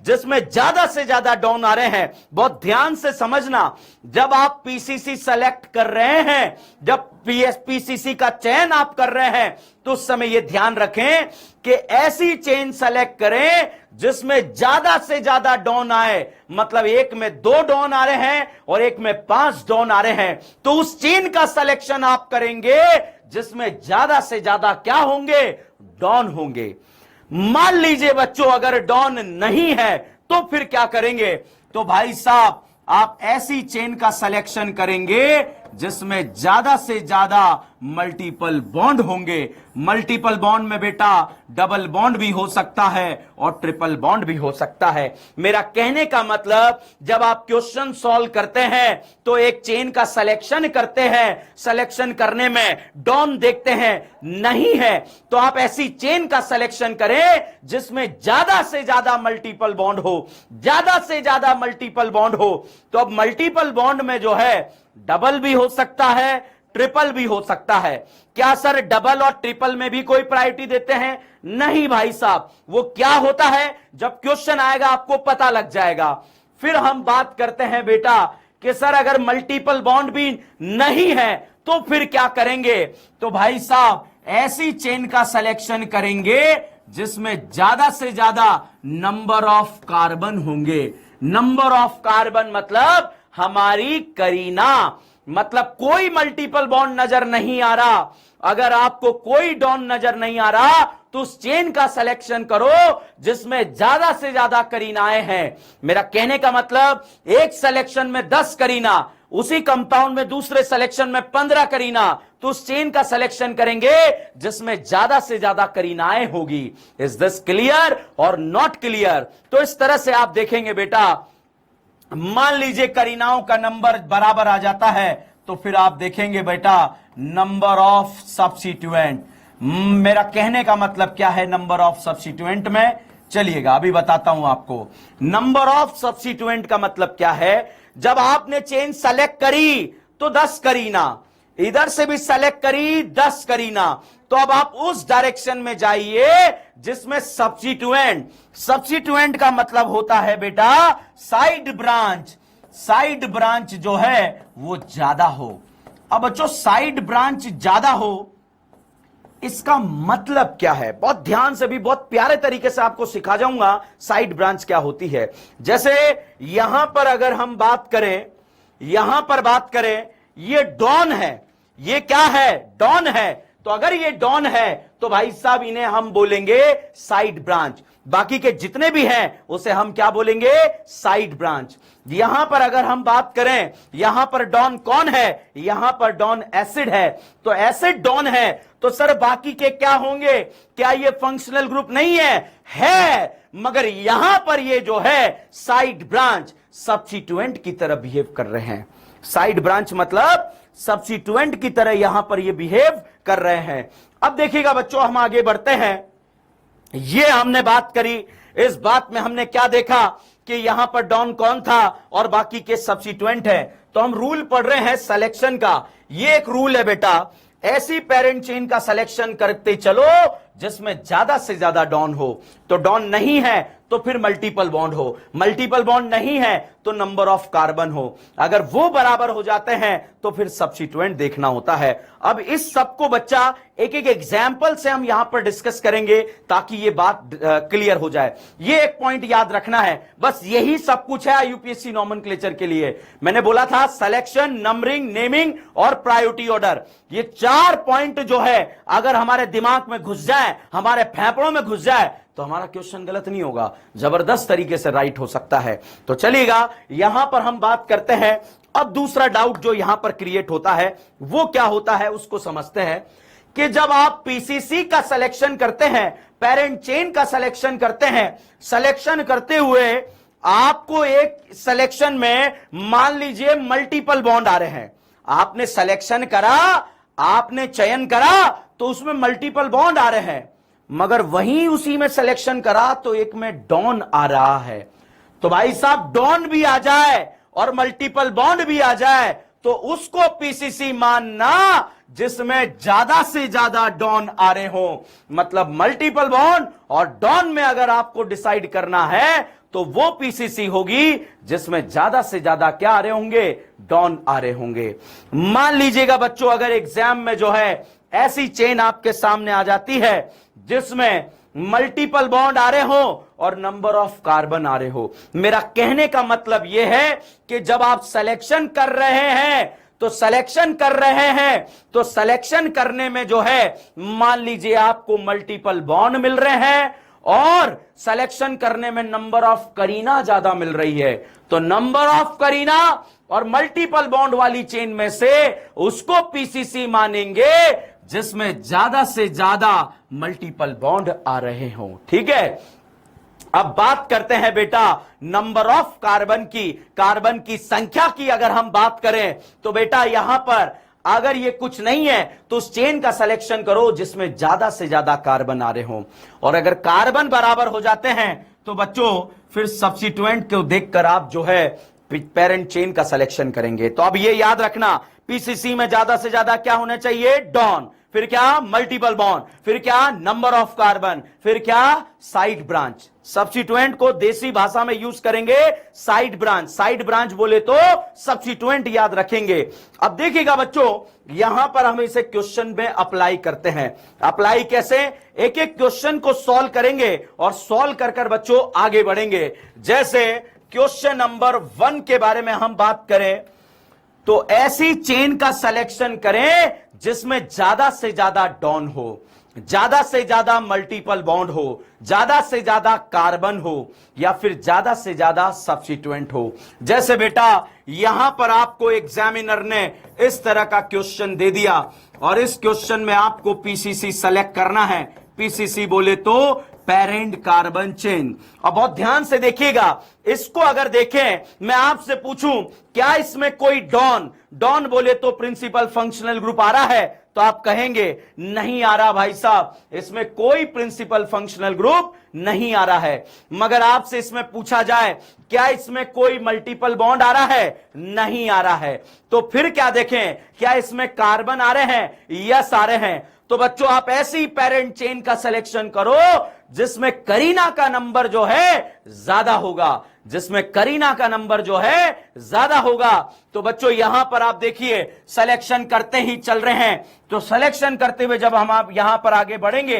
जिसमें ज्यादा से ज्यादा डॉन आ रहे हैं। बहुत ध्यान से समझना, जब आप पीसीसी सेलेक्ट कर रहे हैं, जब पीसीसी का चयन आप कर रहे हैं, तो उस समय यह ध्यान रखें कि ऐसी चेन सेलेक्ट करें जिसमें ज्यादा से ज्यादा डॉन आए। मतलब एक में 2 डॉन आ रहे हैं और एक में 5 डॉन आ रहे हैं, तो उस चेन का सिलेक्शन आप करेंगे जिसमें ज्यादा से ज्यादा क्या होंगे, डॉन होंगे। मान लीजिए बच्चों अगर डॉन नहीं है तो फिर क्या करेंगे, तो भाई साहब आप ऐसी चेन का सिलेक्शन करेंगे जिसमें ज्यादा से ज्यादा मल्टीपल बॉन्ड होंगे। मल्टीपल बॉन्ड में बेटा डबल बॉन्ड भी हो सकता है और ट्रिपल बॉन्ड भी हो सकता है। मेरा कहने का मतलब जब आप क्वेश्चन सॉल्व करते हैं तो एक चेन का सिलेक्शन करते हैं, सिलेक्शन करने में डॉन देखते हैं, नहीं है तो आप ऐसी चेन का सिलेक्शन करें जिसमें ज्यादा से ज्यादा मल्टीपल बॉन्ड हो, ज्यादा से ज्यादा मल्टीपल बॉन्ड हो। तो अब मल्टीपल बॉन्ड में जो है डबल भी हो सकता है, ट्रिपल भी हो सकता है। क्या सर डबल और ट्रिपल में भी कोई प्रायोरिटी देते हैं? नहीं भाई साहब, वो क्या होता है जब क्वेश्चन आएगा आपको पता लग जाएगा। फिर हम बात करते हैं बेटा कि सर अगर मल्टीपल बॉन्ड भी नहीं है तो फिर क्या करेंगे, तो भाई साहब ऐसी चेन का सिलेक्शन करेंगे जिसमें ज्यादा से ज्यादा नंबर ऑफ कार्बन होंगे। नंबर ऑफ कार्बन मतलब हमारी करीना, मतलब कोई मल्टीपल बॉन्ड नजर नहीं आ रहा। अगर आपको कोई डॉन नजर नहीं आ रहा तो उस चेन का सिलेक्शन करो जिसमें ज्यादा से ज्यादा करीनाएं हैं। मेरा कहने का मतलब एक सिलेक्शन में 10 करीना, उसी कंपाउंड में दूसरे सिलेक्शन में 15 करीना, तो उस चेन का सिलेक्शन करेंगे जिसमें ज्यादा से ज्यादा करीनाएं होगी। इज दिस क्लियर और नॉट क्लियर? तो इस तरह से आप देखेंगे बेटा, मान लीजिए करीनाओं का नंबर बराबर आ जाता है तो फिर आप देखेंगे बेटा नंबर ऑफ सब्स्टिट्यूएंट। मेरा कहने का मतलब क्या है नंबर ऑफ सब्स्टिट्यूएंट में, चलिएगा अभी बताता हूं आपको। नंबर ऑफ सब्स्टिट्यूएंट का मतलब क्या है, जब आपने चेन सेलेक्ट करी तो 10 करी ना, इधर से भी सेलेक्ट करी 10 करी ना, तो अब आप उस डायरेक्शन में जाइए जिसमें सब्स्टिट्यूएंट का मतलब होता है बेटा साइड ब्रांच जो है वो ज्यादा हो। अब बच्चों साइड ब्रांच ज्यादा हो इसका मतलब क्या है, बहुत ध्यान से भी बहुत प्यारे तरीके से आपको सिखा जाऊंगा साइड ब्रांच क्या होती है। जैसे यहां पर अगर हम बात करें, ये डॉन है, ये क्या है, डॉन है, तो अगर ये डॉन है तो भाई साहब इन्हें हम बोलेंगे साइड ब्रांच, बाकी के जितने भी हैं उसे हम क्या बोलेंगे, साइड ब्रांच। यहां पर अगर हम बात करें, यहां पर डॉन कौन है, यहां पर डॉन एसिड है, तो एसिड डॉन है, तो सर बाकी के क्या होंगे, क्या ये फंक्शनल ग्रुप नहीं है, मगर यहां पर ये जो है साइड ब्रांच सब्स्टिट्यूएंट की तरह बिहेव कर रहे हैं। साइड ब्रांच मतलब सब्स्टिट्यूएंट की तरह यहां पर ये बिहेव कर रहे हैं। अब देखिएगा बच्चों, हम आगे बढ़ते हैं। ये हमने बात करी, इस बात में हमने क्या देखा कि यहां पर डॉन कौन था और बाकी के सब्स्टिट्यूएंट है, तो हम रूल पढ़ रहे हैं सिलेक्शन का। ये एक रूल है बेटा, ऐसी पेरेंट चेन का सिलेक्शन करते चलो जिसमें ज्यादा से ज्यादा डॉन हो, तो डॉन नहीं है तो फिर मल्टीपल बॉन्ड हो, मल्टीपल बॉन्ड नहीं है तो नंबर ऑफ कार्बन हो, अगर वो बराबर हो जाते हैं तो फिर सब्स्टिट्यूएंट देखना होता है। अब इस सब को बच्चा एक एक एग्जाम्पल से हम यहां पर डिस्कस करेंगे ताकि ये बात क्लियर हो जाए। ये एक पॉइंट याद रखना है, बस यही सब कुछ है यूपीएससी नॉमेनक्लेचर के लिए। मैंने बोला था सिलेक्शन, नंबरिंग, नेमिंग और प्रायोरिटी ऑर्डर, ये 4 पॉइंट जो है अगर हमारे दिमाग में घुस जाए, हमारे फेफड़ों में घुस जाए, तो हमारा क्वेश्चन गलत नहीं होगा, जबरदस्त तरीके से राइट हो सकता है। तो चलिएगा यहां पर हम बात करते हैं। अब दूसरा डाउट जो यहां पर क्रिएट होता है वो क्या होता है उसको समझते हैं कि जब आप पीसीसी का सिलेक्शन करते हैं, पेरेंट चेन का सिलेक्शन करते हैं, सिलेक्शन करते हुए आपको एक सिलेक्शन में मान लीजिए मल्टीपल बॉन्ड आ रहे हैं, आपने सिलेक्शन करा, आपने चयन करा तो उसमें मल्टीपल बॉन्ड आ रहे हैं, मगर वहीं उसी में सिलेक्शन करा तो एक में डॉन आ रहा है, तो भाई साहब डॉन भी आ जाए और मल्टीपल बॉन्ड भी आ जाए तो उसको पीसीसी मानना जिसमें ज्यादा से ज्यादा डॉन आ रहे हो। मतलब मल्टीपल बॉन्ड और डॉन में अगर आपको डिसाइड करना है तो वो पीसीसी होगी जिसमें ज्यादा से ज्यादा क्या आ रहे होंगे, डॉन आ रहे होंगे। मान लीजिएगा बच्चों, अगर एग्जाम में जो है ऐसी चेन आपके सामने आ जाती है जिसमें मल्टीपल बॉन्ड आ रहे हो और नंबर ऑफ कार्बन आ रहे हो, मेरा कहने का मतलब यह है कि जब आप सिलेक्शन कर रहे हैं तो सिलेक्शन करने में जो है मान लीजिए आपको मल्टीपल बॉन्ड मिल रहे हैं और सिलेक्शन करने में नंबर ऑफ करीना ज्यादा मिल रही है, तो नंबर ऑफ करीना और मल्टीपल बॉन्ड वाली चेन में से उसको पीसीसी मानेंगे जिसमें ज्यादा से ज्यादा मल्टीपल बॉन्ड आ रहे हो। ठीक है, अब बात करते हैं बेटा नंबर ऑफ कार्बन की संख्या की। अगर हम बात करें तो बेटा यहां पर अगर ये कुछ नहीं है तो उस चेन का सिलेक्शन करो जिसमें ज्यादा से ज्यादा कार्बन आ रहे हो, और अगर कार्बन बराबर हो जाते हैं तो बच्चों फिर सब्स्टिट्यूएंट को देखकर आप जो है पेरेंट चेन का सिलेक्शन करेंगे। तो अब ये याद रखना, पीसीसी में ज्यादा से ज्यादा क्या होना चाहिए, डॉन, फिर क्या मल्टीपल बॉन्ड, फिर क्या नंबर ऑफ कार्बन, फिर क्या साइड ब्रांच। सब्स्टिट्यूएंट को देसी भाषा में यूज करेंगे साइड ब्रांच बोले तो सब्स्टिट्यूएंट याद रखेंगे। अब देखिएगा बच्चों, यहां पर हम इसे क्वेश्चन में अप्लाई करते हैं। अप्लाई कैसे, एक एक क्वेश्चन को सॉल्व करेंगे और सॉल्व कर कर बच्चों आगे बढ़ेंगे। जैसे क्वेश्चन नंबर 1 के बारे में हम बात करें तो ऐसी चेन का सिलेक्शन करें जिसमें ज्यादा से ज्यादा डॉन हो, ज्यादा से ज्यादा मल्टीपल बॉन्ड हो, ज्यादा से ज्यादा कार्बन हो, या फिर ज्यादा से ज्यादा सब्स्टिट्यूएंट हो। जैसे बेटा यहां पर आपको एग्जामिनर ने इस तरह का क्वेश्चन दे दिया और इस क्वेश्चन में आपको पीसीसी सेलेक्ट करना है। पीसीसी बोले तो पेरेंट कार्बन चेन। अब बहुत ध्यान से देखिएगा, इसको अगर देखें, मैं आपसे पूछूं क्या इसमें कोई डॉन बोले तो प्रिंसिपल फंक्शनल ग्रुप आ रहा है, तो आप कहेंगे नहीं आ रहा भाई साहब, इसमें कोई प्रिंसिपल फंक्शनल ग्रुप नहीं आ रहा है। मगर आपसे इसमें पूछा जाए क्या इसमें कोई मल्टीपल बॉन्ड आ रहा है, नहीं आ रहा है, तो फिर क्या देखें, क्या इसमें कार्बन आ रहे हैं, यस आ रहे हैं। तो बच्चों आप ऐसी पेरेंट चेन का सिलेक्शन करो जिसमें करीना का नंबर जो है ज्यादा होगा, जिसमें करीना का नंबर जो है ज्यादा होगा। तो बच्चों यहां पर आप देखिए सिलेक्शन करते ही चल रहे हैं, तो सिलेक्शन करते हुए जब हम आप यहां पर आगे बढ़ेंगे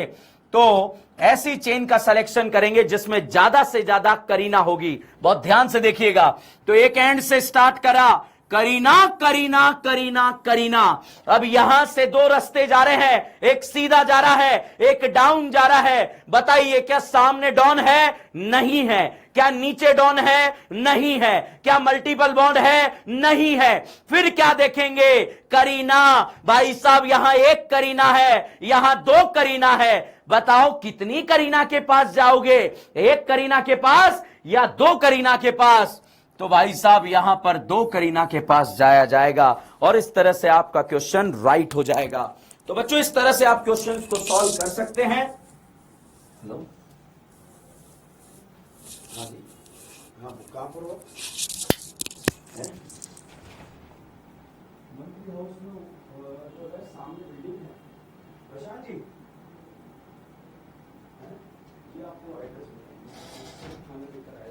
तो ऐसी चेन का सिलेक्शन करेंगे जिसमें ज्यादा से ज्यादा करीना होगी। बहुत ध्यान से देखिएगा, तो एक एंड से स्टार्ट करा, करीना करीना करीना करीना। अब यहां से दो रास्ते जा रहे हैं, एक सीधा जा रहा है, एक डाउन जा रहा है। बताइए क्या सामने डॉन है, नहीं है, क्या नीचे डॉन है, नहीं है, क्या मल्टीपल बॉन्ड है, नहीं है। फिर क्या देखेंगे, करीना। भाई साहब यहां एक करीना है, यहां दो करीना है। बताओ कितनी करीना के पास जाओगे, एक करीना के पास या दो करीना के पास। तो भाई साहब यहां पर दो करीना के पास जाया जाएगा और इस तरह से आपका क्वेश्चन राइट हो जाएगा। तो बच्चों इस तरह से आप क्वेश्चन को सॉल्व कर सकते हैं। हेलो, हाँ जी, हाँ कहां पर हो, मंत्री हाउस में जो है सामने बिल्डिंग है, प्रशांत जी ये आपको एड्रेस थाने पे कराया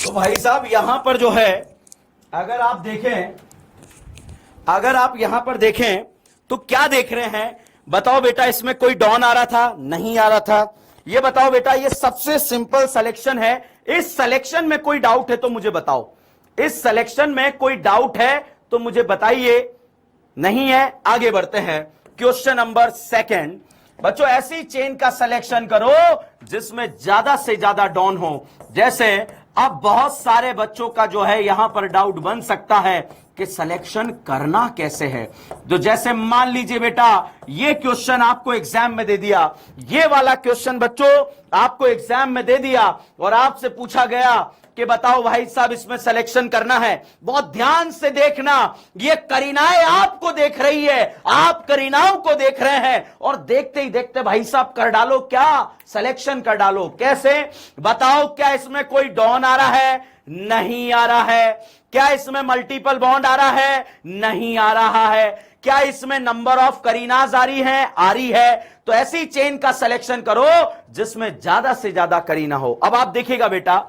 तो भाई साहब यहां पर जो है अगर आप देखें, अगर आप यहां पर देखें तो क्या देख रहे हैं, बताओ बेटा इसमें कोई डॉन आ रहा था, नहीं आ रहा था। ये बताओ बेटा, ये सबसे सिंपल सिलेक्शन है, इस सिलेक्शन में कोई डाउट है तो मुझे बताओ, इस सिलेक्शन में कोई डाउट है तो मुझे बताइए। नहीं है, आगे बढ़ते हैं। क्वेश्चन नंबर सेकंड, बच्चों ऐसी चेन का सिलेक्शन करो जिसमें ज्यादा से ज्यादा डॉन हो। जैसे अब बहुत सारे बच्चों का जो है यहां पर डाउट बन सकता है कि सिलेक्शन करना कैसे है। तो जैसे मान लीजिए बेटा ये क्वेश्चन आपको एग्जाम में दे दिया, ये वाला क्वेश्चन बच्चों आपको एग्जाम में दे दिया और आपसे पूछा गया कि बताओ भाई साहब इसमें सिलेक्शन करना है। बहुत ध्यान से देखना, ये करीनाएं आपको देख रही है, आप करीनाओं को देख रहे हैं और देखते ही देखते भाई साहब कर डालो, क्या सिलेक्शन कर डालो। कैसे बताओ, क्या इसमें कोई डॉन आ रहा है, नहीं आ रहा है। क्या इसमें मल्टीपल बॉन्ड आ रहा है, नहीं आ रहा है। क्या इसमें नंबर ऑफ करीनाज आ रही है, आ रही है। तो ऐसी चेन का सिलेक्शन करो जिसमें ज्यादा से ज्यादा करीना हो। अब आप देखिएगा बेटा,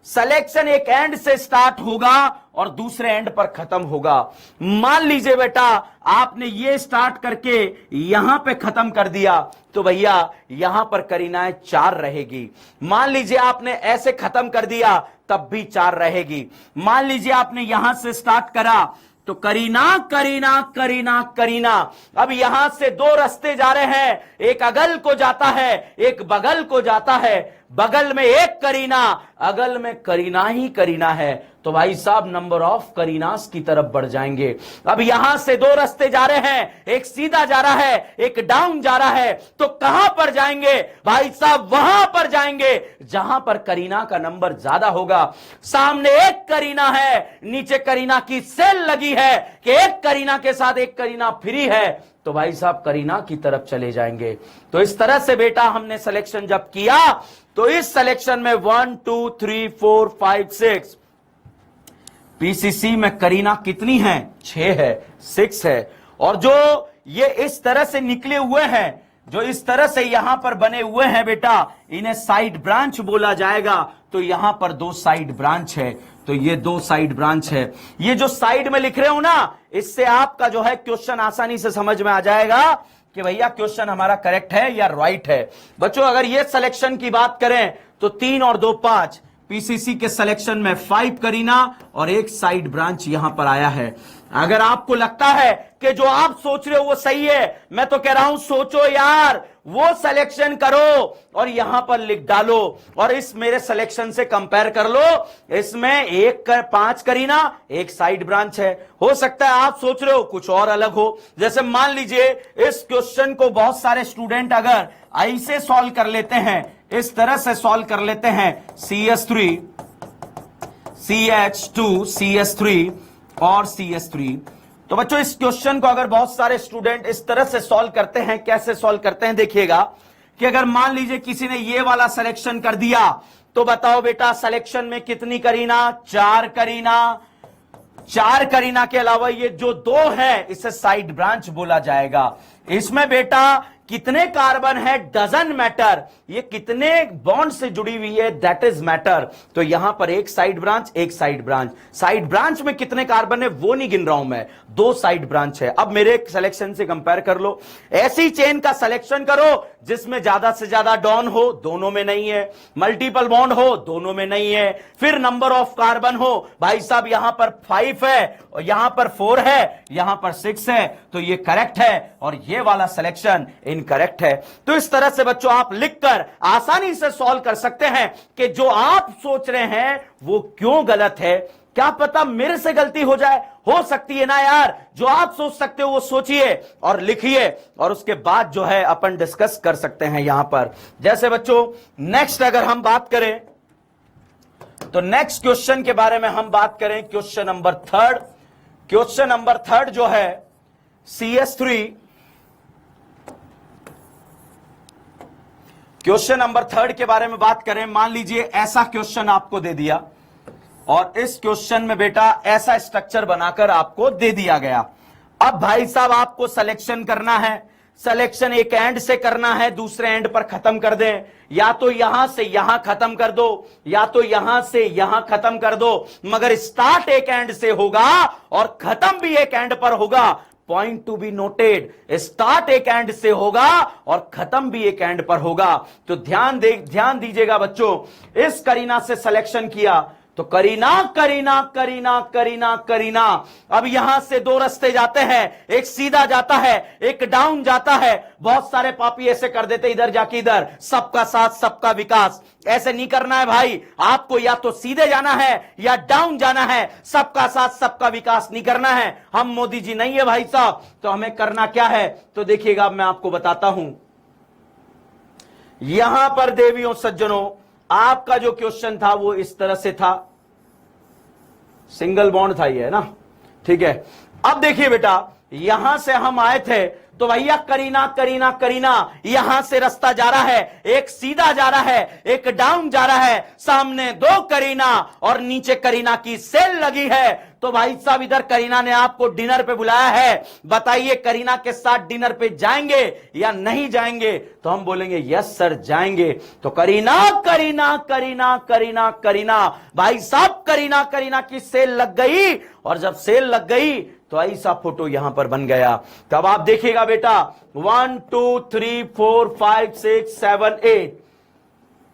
सिलेक्शन एक एंड से स्टार्ट होगा और दूसरे एंड पर खत्म होगा। मान लीजिए बेटा आपने ये स्टार्ट करके यहां पे खत्म कर दिया तो भैया यहां पर करीनाएं 4 रहेगी। मान लीजिए आपने ऐसे खत्म कर दिया तब भी 4 रहेगी। मान लीजिए आपने यहां से स्टार्ट करा तो करीना करीना करीना करीना। अब यहां से दो रास्ते जा रहे हैं, एक अगल को जाता है, एक बगल को जाता है। बगल में एक करीना, अगल में करीना ही करीना है। तो भाई साहब नंबर ऑफ करीनास की तरफ बढ़ जाएंगे। अब यहां से दो रास्ते जा रहे हैं, एक सीधा जा रहा है, एक डाउन जा रहा है। तो कहां पर जाएंगे भाई साहब, वहां पर जाएंगे जहां पर करीना का नंबर ज्यादा होगा। सामने एक करीना है, नीचे करीना की सेल लगी है कि एक करीना के साथ एक करीना फ्री है, तो भाई साहब करीना की तरफ चले जाएंगे। तो इस तरह से बेटा हमने सिलेक्शन जब किया तो इस सिलेक्शन में 1 2 3 4 5 6 पीसीसी में करीना कितनी है, 6 है, 6 है। और जो ये इस तरह से निकले हुए हैं, जो इस तरह से यहां पर बने हुए हैं बेटा, इन्हें साइड ब्रांच बोला जाएगा। तो यहां पर 2 साइड ब्रांच है, तो ये 2 साइड ब्रांच है। ये जो साइड में लिख रहे हो ना, इससे आपका जो है क्वेश्चन आसानी से समझ में आ जाएगा कि भैया क्वेश्चन हमारा करेक्ट है या राइट है। बच्चों अगर ये सिलेक्शन की बात करें तो 3 और 2 5, पीसीसी के सिलेक्शन में 5 करीना और एक साइड ब्रांच यहां पर आया है। अगर आपको लगता है कि जो आप सोच रहे हो वो सही है, मैं तो कह रहा हूं सोचो यार, वो सिलेक्शन करो और यहां पर लिख डालो और इस मेरे सिलेक्शन से कंपेयर कर लो। इसमें 5 करीना, एक साइड ब्रांच है। हो सकता है आप सोच रहे हो कुछ और अलग हो। जैसे मान लीजिए इस क्वेश्चन को बहुत सारे स्टूडेंट अगर ऐसे सॉल्व कर लेते हैं, इस तरह से सॉल्व कर लेते हैं, CS3 CH2 CH3 और CH3। तो बच्चों इस क्वेश्चन को अगर बहुत सारे स्टूडेंट इस तरह से सॉल्व करते हैं, कैसे सॉल्व करते हैं देखिएगा कि अगर मान लीजिए किसी ने ये वाला सिलेक्शन कर दिया तो बताओ बेटा सिलेक्शन में कितनी करीना, 4 करीना। 4 करीना के अलावा ये जो 2 है इसे साइड ब्रांच बोला जाएगा। इसमें बेटा कितने कार्बन है डजंट मैटर, ये कितने बॉन्ड से जुड़ी हुई है दैट इज मैटर। तो यहां पर एक साइड ब्रांच, एक साइड ब्रांच। साइड ब्रांच में कितने कार्बन है वो नहीं गिन रहा हूं मैं, 2 साइड ब्रांच है। अब मेरे सिलेक्शन से कंपेयर कर लो, ऐसी चेन का सिलेक्शन करो जिसमें ज्यादा से ज्यादा डॉन हो, दोनों में नहीं है, मल्टीपल बॉन्ड हो, दोनों में नहीं है, फिर नंबर ऑफ कार्बन हो, भाई साहब यहां पर 5 है और यहां पर 4 है, यहां पर 6 है, तो ये करेक्ट है और ये वाला सिलेक्शन इनकरेक्ट है। तो इस तरह से बच्चों आप लिखकर आसानी से सॉल्व कर सकते हैं कि जो आप सोच रहे हैं वो क्यों गलत है। क्या पता मेरे से गलती हो जाए, हो सकती है ना यार। जो आप सोच सकते हो वो सोचिए और लिखिए और उसके बाद जो है अपन डिस्कस कर सकते हैं यहां पर। जैसे बच्चों नेक्स्ट अगर हम बात करें तो नेक्स्ट क्वेश्चन के बारे में हम बात करें, क्वेश्चन नंबर 3। क्वेश्चन नंबर 3 जो है CH3। क्वेश्चन नंबर 3 के बारे में बात करें, मान लीजिए ऐसा क्वेश्चन आपको दे दिया और इस क्वेश्चन में बेटा ऐसा स्ट्रक्चर बनाकर आपको दे दिया गया। अब भाई साहब आपको सिलेक्शन करना है, सिलेक्शन एक एंड से करना है, दूसरे एंड पर खत्म कर दें, या तो यहां से यहां खत्म कर दो या तो यहां से यहां खत्म कर दो, मगर स्टार्ट एक एंड से होगा और खत्म भी एक एंड पर होगा। Point to be noted, start एक एंड से होगा और खत्म भी एक एंड पर होगा। तो ध्यान दीजिएगा बच्चों, इस करीना से सिलेक्शन किया तो करीना करीना करीना करीना करीना। अब यहां से 2 रास्ते जाते हैं, एक सीधा जाता है, एक डाउन जाता है। बहुत सारे पापी ऐसे कर देते इधर जाके इधर, सबका साथ सबका विकास। ऐसे नहीं करना है भाई, आपको या तो सीधे जाना है या डाउन जाना है, सबका साथ सबका विकास नहीं करना है। हम मोदी जी नहीं है भाई साहब, तो हमें करना क्या है तो देखिएगा मैं आपको बताता हूं। यहां पर देवियों सज्जनों आपका जो क्वेश्चन था वो इस तरह से था, सिंगल बॉन्ड था ये, है ना, ठीक है। अब देखिए बेटा यहां से हम आए थे तो भैया करीना करीना करीना, यहां से रास्ता जा रहा है, एक सीधा जा रहा है, एक डाउन जा रहा है, सामने 2 करीना और नीचे करीना की सेल लगी है। तो भाई साहब इधर करीना ने आपको डिनर पे बुलाया है, बताइए करीना के साथ डिनर पे जाएंगे या नहीं जाएंगे। तो हम बोलेंगे यस सर जाएंगे। तो करीना करीना करीना करीना करीना, भाई साहब करीना करीना की सेल लग गई और जब सेल लग गई तो ऐसा फोटो यहां पर बन गया। तब आप देखिएगा बेटा 1 2 3 4 5 6 7 8,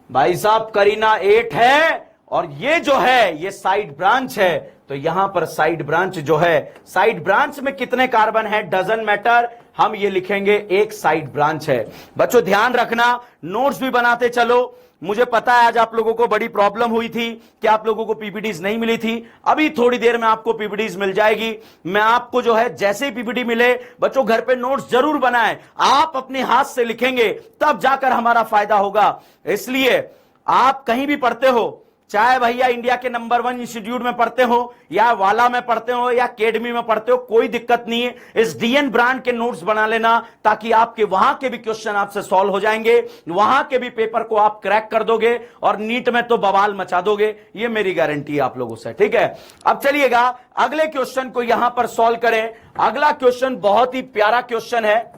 भाई साहब करीना 8 है और ये जो है ये साइड ब्रांच है। तो यहां पर साइड ब्रांच जो है, साइड ब्रांच में कितने कार्बन है डजंट मैटर, हम ये लिखेंगे एक साइड ब्रांच है। बच्चों ध्यान रखना, नोट्स भी बनाते चलो। मुझे पता है आज आप लोगों को बड़ी प्रॉब्लम हुई थी कि आप लोगों को पीपीटीज नहीं मिली थी, अभी थोड़ी देर में आपको पीपीटीज मिल जाएगी। मैं आपको जो है जैसे ही पीपीटी मिले बच्चों घर पे नोट्स जरूर बनाएं, आप अपने हाथ से लिखेंगे तब जाकर हमारा फायदा होगा। इसलिए आप कहीं भी पढ़ते हो, चाहे भैया इंडिया के नंबर 1 इंस्टीट्यूट में पढ़ते हो या वाला में पढ़ते हो या अकेडमी में पढ़ते हो, कोई दिक्कत नहीं है। इस डीएन ब्रांड के नोट्स बना लेना ताकि आपके वहां के भी क्वेश्चन आपसे सॉल्व हो जाएंगे, वहां के भी पेपर को आप क्रैक कर दोगे और नीट में तो बवाल मचा दोगे, ये मेरी गारंटी है आप लोगों से, ठीक है। अब चलिएगा अगले क्वेश्चन को यहां पर सॉल्व करें। अगला क्वेश्चन बहुत ही प्यारा क्वेश्चन है,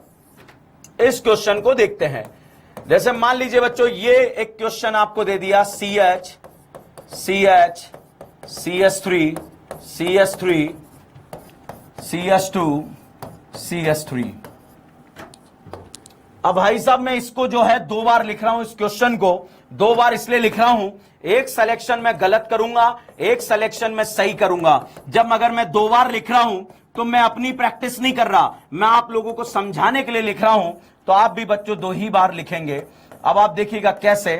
इस क्वेश्चन को देखते हैं। जैसे मान लीजिए बच्चों ये एक क्वेश्चन आपको दे दिया, CH CH CH3 CH3 CH2 CH3। अब भाई साहब मैं इसको जो है 2 बार लिख रहा हूं, इस क्वेश्चन को 2 बार इसलिए लिख रहा हूं, एक सिलेक्शन में गलत करूंगा, एक सिलेक्शन में सही करूंगा। जब अगर मैं 2 बार लिख रहा हूं तो मैं अपनी प्रैक्टिस नहीं कर रहा, मैं आप लोगों को समझाने के लिए लिख रहा हूं। तो आप भी बच्चों 2 ही बार लिखेंगे। अब आप देखिएगा कैसे।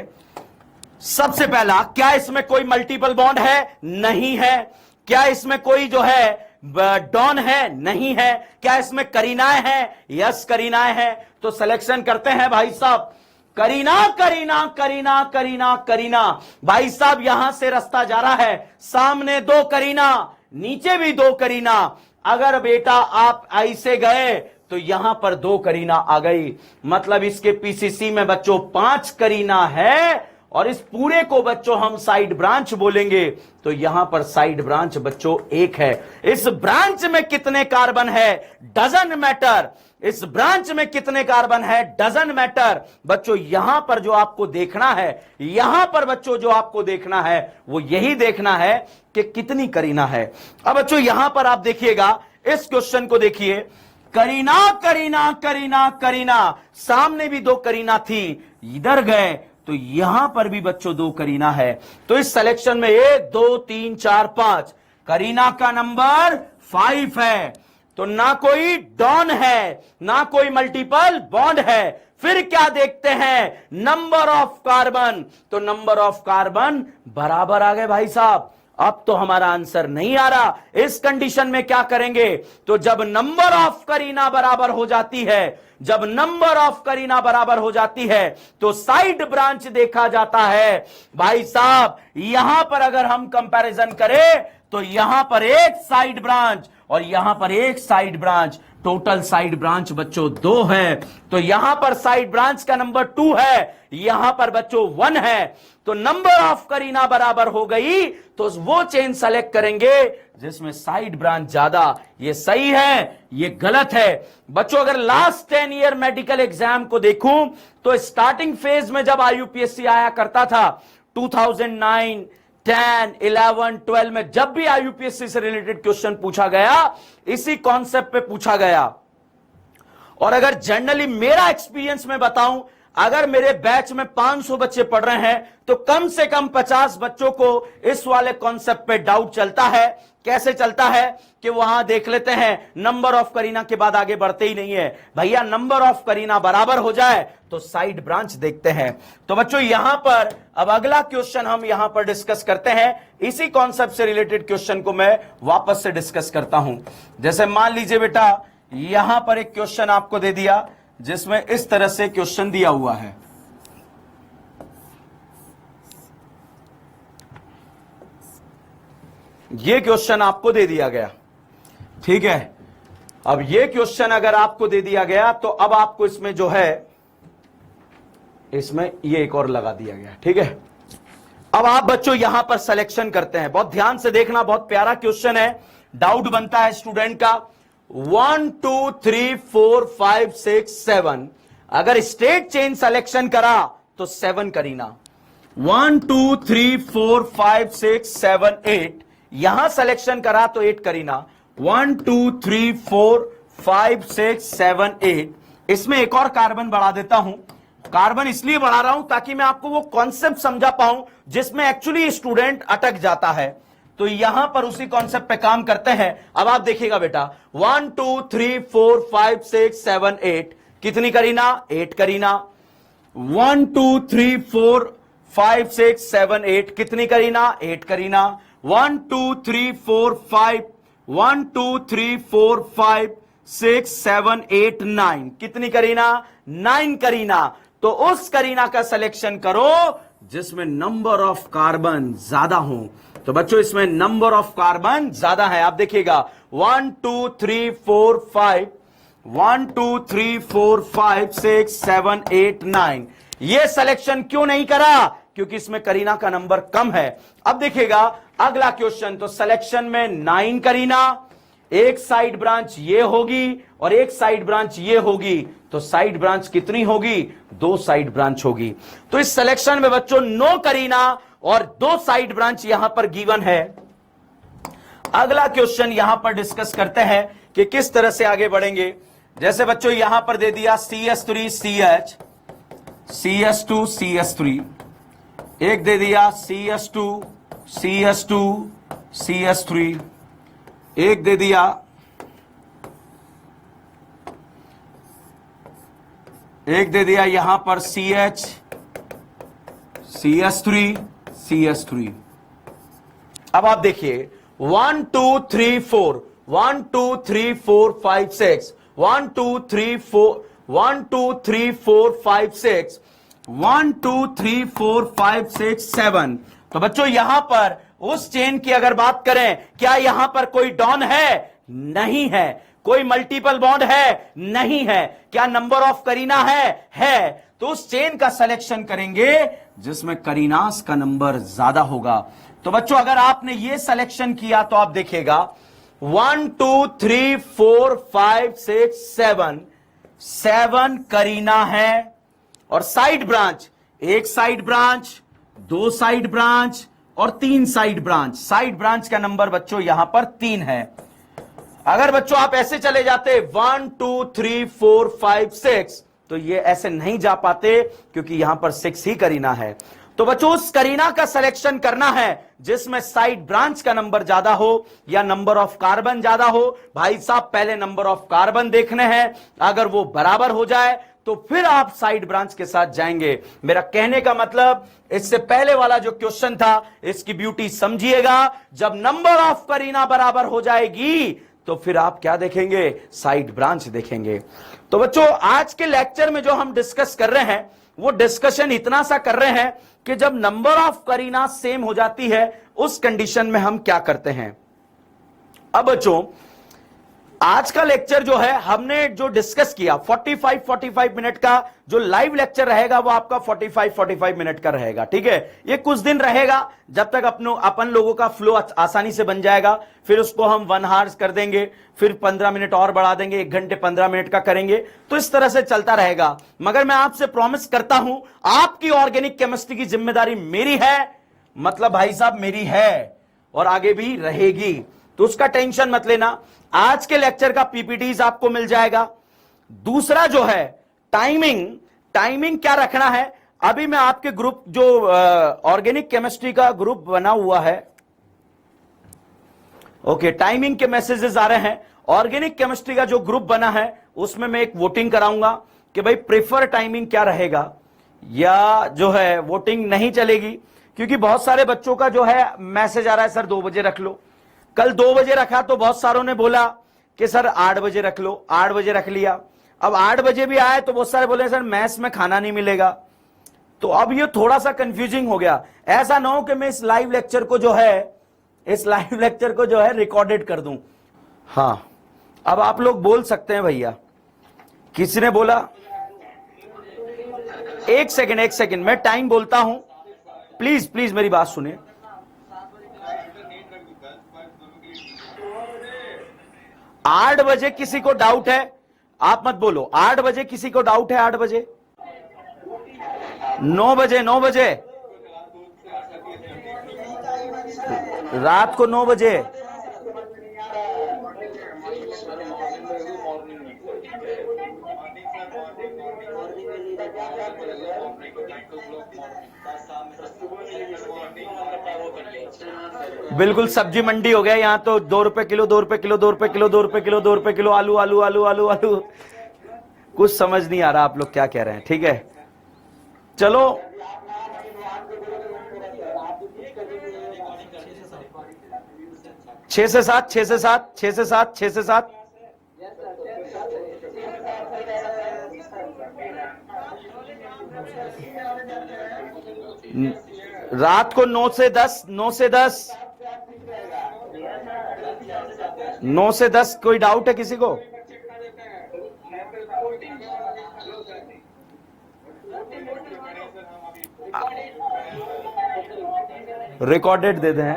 सबसे पहला, क्या इसमें कोई मल्टीपल बॉन्ड है? नहीं है। क्या इसमें कोई जो है डॉन है? नहीं है। क्या इसमें करीनाएं हैं? यस करीनाएं हैं। तो सिलेक्शन करते हैं भाई साहब। करीना करीना करीना करीना करीना। भाई साहब यहां से रास्ता जा रहा है, सामने 2 करीना, नीचे भी 2 करीना। अगर बेटा आप ऐसे गए तो यहां पर 2 करीना आ गई, मतलब इसके पीसीसी में बच्चों 5 करीना है, और इस पूरे को बच्चों हम साइड ब्रांच बोलेंगे। तो यहां पर साइड ब्रांच बच्चों 1 है। इस ब्रांच में कितने कार्बन है डजंट मैटर, इस ब्रांच में कितने कार्बन है डजंट मैटर। बच्चों यहां पर जो आपको देखना है, यहां पर बच्चों जो आपको देखना है वो यही देखना है कि कितनी करीना है। अब बच्चों यहां पर आप देखिएगा, इस क्वेश्चन को देखिए, करीना करीना करीना करीना, सामने भी 2 करीना थी, इधर गए तो यहां पर भी बच्चों 2 करीना है। तो इस सिलेक्शन में 1 2 3 4 5, करीना का नंबर 5 है। तो ना कोई डॉन है, ना कोई मल्टीपल बॉन्ड है। फिर क्या देखते हैं, नंबर ऑफ कार्बन। तो नंबर ऑफ कार्बन बराबर आ गए भाई साहब। अब तो हमारा आंसर नहीं आ रहा। इस कंडीशन में क्या करेंगे, तो जब नंबर ऑफ करीना बराबर हो जाती है, जब नंबर ऑफ करीना बराबर हो जाती है तो साइड ब्रांच देखा जाता है। भाई साहब यहां पर अगर हम कंपैरिजन करें तो यहां पर 1 साइड ब्रांच और यहां पर 1 side branch, total side branch बच्चों 2 है। तो यहां पर साइड ब्रांच का नंबर 2 है, यहां पर बच्चों 1 है। तो नंबर ऑफ करीना बराबर हो गई तो वो चेन सेलेक्ट करेंगे जिसमें साइड ब्रांच ज्यादा। ये सही है, ये गलत है। बच्चों अगर लास्ट 10 ईयर मेडिकल एग्जाम को देखूं तो स्टार्टिंग फेज में जब आईयूपीएससी आया करता था 2009 10 11 12 में, जब भी आईयूपीएससी से रिलेटेड क्वेश्चन पूछा गया इसी कॉन्सेप्ट पे पूछा गया। और अगर जनरली मेरा एक्सपीरियंस में बताऊं, अगर मेरे बैच में 500 बच्चे पढ़ रहे हैं तो कम से कम 50 बच्चों को इस वाले कॉन्सेप्ट पे डाउट चलता है। कैसे चलता है कि वहां देख लेते हैं नंबर ऑफ करीना के बाद आगे बढ़ते ही नहीं है। भैया नंबर ऑफ करीना बराबर हो जाए तो साइड ब्रांच देखते हैं। तो बच्चों यहां पर अब अगला क्वेश्चन हम यहां पर डिस्कस करते हैं। इसी कॉन्सेप्ट से रिलेटेड क्वेश्चन को मैं वापस से डिस्कस करता हूं। जैसे मान लीजिए बेटा यहां पर एक क्वेश्चन आपको दे दिया जिसमें इस तरह से क्वेश्चन दिया हुआ है। ये क्वेश्चन आपको दे दिया गया, ठीक है। अब ये क्वेश्चन अगर आपको दे दिया गया तो अब आपको इसमें जो है, इसमें ये एक और लगा दिया गया, ठीक है। अब आप बच्चों यहां पर सिलेक्शन करते हैं, बहुत ध्यान से देखना, बहुत प्यारा क्वेश्चन है, डाउट बनता है स्टूडेंट का। 1 2 3 4 5 6 7, अगर स्ट्रेट चेन सिलेक्शन करा तो 7 करीना। 1 2 3 4 5 6 7 8, यहां सिलेक्शन करा तो 8 करीना। 1 2 3 4 5 6 7 8, इसमें एक और कार्बन बढ़ा देता हूं। कार्बन इसलिए बढ़ा रहा हूं ताकि मैं आपको वो कॉन्सेप्ट समझा पाऊं जिसमें एक्चुअली स्टूडेंट अटक जाता है। तो यहां पर उसी कॉन्सेप्ट पे काम करते हैं। अब आप देखिएगा बेटा 1 2 3 4 5 6 7 8, कितनी करीना, 8 करीना। 1 2 3 4 5 6 7 8, कितनी करीना, 8 करीना। 1 2 3 4 5, 1 2 3 4 5 6 7 8 9, कितनी करीना, 9 करीना। तो उस करीना का सिलेक्शन करो जिसमें नंबर ऑफ कार्बन ज्यादा हो। तो बच्चों इसमें नंबर ऑफ कार्बन ज्यादा है। आप देखिएगा 1 2 3 4 5, 1 2 3 4 5 6 7 8 9, ये सिलेक्शन क्यों नहीं करा, क्योंकि इसमें करीना का नंबर कम है। अब देखिएगा अगला क्वेश्चन, तो सिलेक्शन में 9 करीना, एक साइड ब्रांच ये होगी और एक साइड ब्रांच ये होगी। तो साइड ब्रांच कितनी होगी, 2 साइड ब्रांच होगी। तो इस सिलेक्शन में बच्चों 9 करीना और 2 साइड ब्रांच यहां पर गिवन है। अगला क्वेश्चन यहां पर डिस्कस करते हैं कि किस तरह से आगे बढ़ेंगे। जैसे बच्चों यहां पर दे दिया CH3 CH, CH2 CH3, एक दे दिया CH2 CH2 CH3, एक दे दिया यहां पर CH CH3 CH3। अब आप देखिए 1 2 3 4, 1 2 3 4 5 6, 1 2 3 4, 1 2 3 4 5 6, 1 2 3 4 5 6 7। तो बच्चों यहां पर उस चेन की अगर बात करें, क्या यहां पर कोई डॉन है? नहीं है। कोई मल्टीपल बॉन्ड है? नहीं है। क्या नंबर ऑफ करीना है। तो उस चेन का सिलेक्शन करेंगे जिसमें करीनास का नंबर ज्यादा होगा। तो बच्चों अगर आपने ये सिलेक्शन किया तो आप देखिएगा 1 2 3 4 5 6 7, 7 करीना है। और साइड ब्रांच, एक साइड ब्रांच, दो साइड ब्रांच और तीन साइड ब्रांच। साइड ब्रांच का नंबर बच्चों यहां पर 3 है। अगर बच्चों आप ऐसे चले जाते 1 2 3 4 5 6, तो ये ऐसे नहीं जा पाते क्योंकि यहां पर 6 ही करीना है। तो बच्चों उस करीना का सिलेक्शन करना है जिसमें साइड ब्रांच का नंबर ज्यादा हो या नंबर ऑफ कार्बन ज्यादा हो। भाई साहब पहले नंबर ऑफ कार्बन देखने हैं, अगर वो बराबर हो जाए तो फिर आप साइड ब्रांच के साथ जाएंगे। मेरा कहने का मतलब इससे पहले वाला जो क्वेश्चन था इसकी ब्यूटी समझिएगा। जब नंबर ऑफ करीना बराबर हो जाएगी तो फिर आप क्या देखेंगे? साइड ब्रांच देखेंगे। तो बच्चों आज के लेक्चर में जो हम डिस्कस कर रहे हैं वो डिस्कशन इतना सा कर रहे हैं कि जब नंबर ऑफ करीना सेम हो जाती है उस कंडीशन में हम क्या करते हैं। अब बच्चों आज का लेक्चर जो है हमने जो डिस्कस किया 45 मिनट का जो लाइव लेक्चर रहेगा वो आपका 45 मिनट का रहेगा। ठीक है, ये कुछ दिन रहेगा जब तक अपन लोगों का फ्लो आसानी से बन जाएगा। फिर उसको हम 1 आवर्स कर देंगे, फिर 15 मिनट और बढ़ा देंगे, 1 घंटे 15 मिनट का करेंगे। तो इस तरह से चलता रहेगा। मगर मैं आपसे प्रॉमिस करता हूं आपकी ऑर्गेनिक केमिस्ट्री की जिम्मेदारी मेरी है, मतलब भाई साहब मेरी है और आगे भी रहेगी। तो उसका टेंशन मत लेना। आज के लेक्चर का पीपीटीज आपको मिल जाएगा। दूसरा जो है टाइमिंग क्या रखना है। अभी मैं आपके ग्रुप जो ऑर्गेनिक केमिस्ट्री का ग्रुप बना हुआ है, ओके, टाइमिंग के मैसेजेस आ रहे हैं। ऑर्गेनिक केमिस्ट्री का जो ग्रुप बना है उसमें मैं एक वोटिंग कराऊंगा कि भाई प्रेफर टाइमिंग क्या रहेगा, या जो है वोटिंग नहीं चलेगी। क्योंकि बहुत सारे बच्चों का जो है मैसेज आ रहा है सर 2 बजे रख लो। कल 2 बजे रखा तो बहुत सारों ने बोला कि सर 8 बजे रख लो, 8 बजे रख लिया। अब 8 बजे भी आए तो बहुत सारे बोले सर मैस में खाना नहीं मिलेगा। तो अब ये थोड़ा सा कंफ्यूजिंग हो गया। ऐसा ना हो कि मैं इस लाइव लेक्चर को जो है रिकॉर्डेड कर दूं। हाँ, अब आप लोग बोल सकते हैं भैया। किसी ने बोला, एक सेकंड मैं टाइम बोलता हूं, प्लीज मेरी बात सुनिए। 8 बजे किसी को डाउट है? आप मत बोलो। 8 बजे किसी को डाउट है? 8 बजे, 9 बजे, रात को 9 बजे। बिल्कुल सब्जी मंडी हो गया यहाँ तो। 2 रुपए किलो, 2 रुपए किलो, 2 रुपए किलो, 2 रुपए किलो, 2 रुपए किलो आलू आलू आलू आलू आलू। कुछ समझ नहीं आ रहा आप लोग क्या कह रहे हैं। ठीक है, चलो 6 से 7, 6 से 7, 6 से 7, 6 से 7। रात को 9 से 10, 9 से 10, 9 से 10। कोई डाउट है किसी को? रिकॉर्डेड दे दें।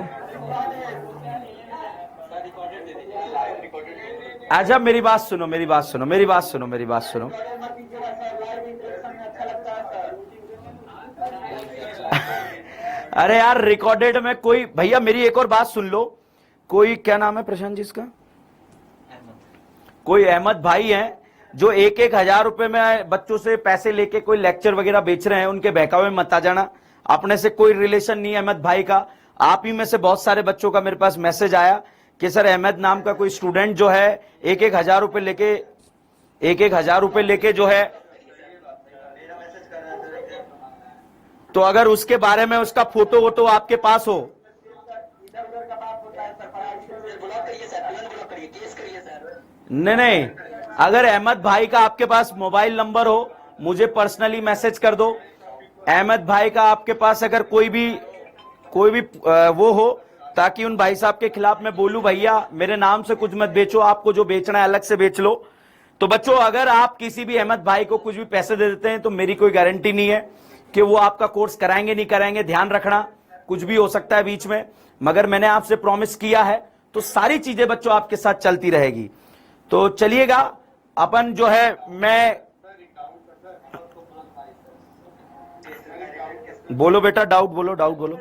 अच्छा मेरी बात सुनो, मेरी बात सुनो, मेरी बात सुनो, मेरी बात सुनो। अरे यार रिकॉर्डेड में कोई, भैया मेरी एक और बात सुन लो। कोई, क्या नाम है प्रशांत जी इसका? कोई अहमद भाई हैं जो 1,000 रुपए में बच्चों से पैसे लेके कोई लेक्चर वगैरह बेच रहे हैं। उनके बहकावे में मत आ जाना। अपने से कोई रिलेशन नहीं है अहमद भाई का। आप ही में से बहुत सारे बच्चों का मेरे पास मैसेज आया कि सर अहमद नाम का कोई स्टूडेंट जो है 1,000 रुपए लेके 1,000 रुपए लेके जो है, तो अगर उसके बारे में उसका फोटो वोटो आपके पास हो, नहीं, अगर अहमद भाई का आपके पास मोबाइल नंबर हो मुझे पर्सनली मैसेज कर दो। अहमद भाई का आपके पास अगर कोई भी वो हो, ताकि उन भाई साहब के खिलाफ मैं बोलूं भैया मेरे नाम से कुछ मत बेचो, आपको जो बेचना है अलग से बेच लो। तो बच्चों अगर आप किसी भी अहमद भाई को कुछ भी पैसे दे देते हैं तो मेरी कोई गारंटी नहीं है कि वो आपका कोर्स कराएंगे नहीं कराएंगे, ध्यान रखना कुछ भी हो सकता है बीच में, मगर मैंने आपसे प्रॉमिस किया है तो सारी चीजें बच्चों आपके साथ चलती रहेगी। तो चलिएगा अपन जो है मैं बोलो बेटा, डाउट बोलो, डाउट बोलो।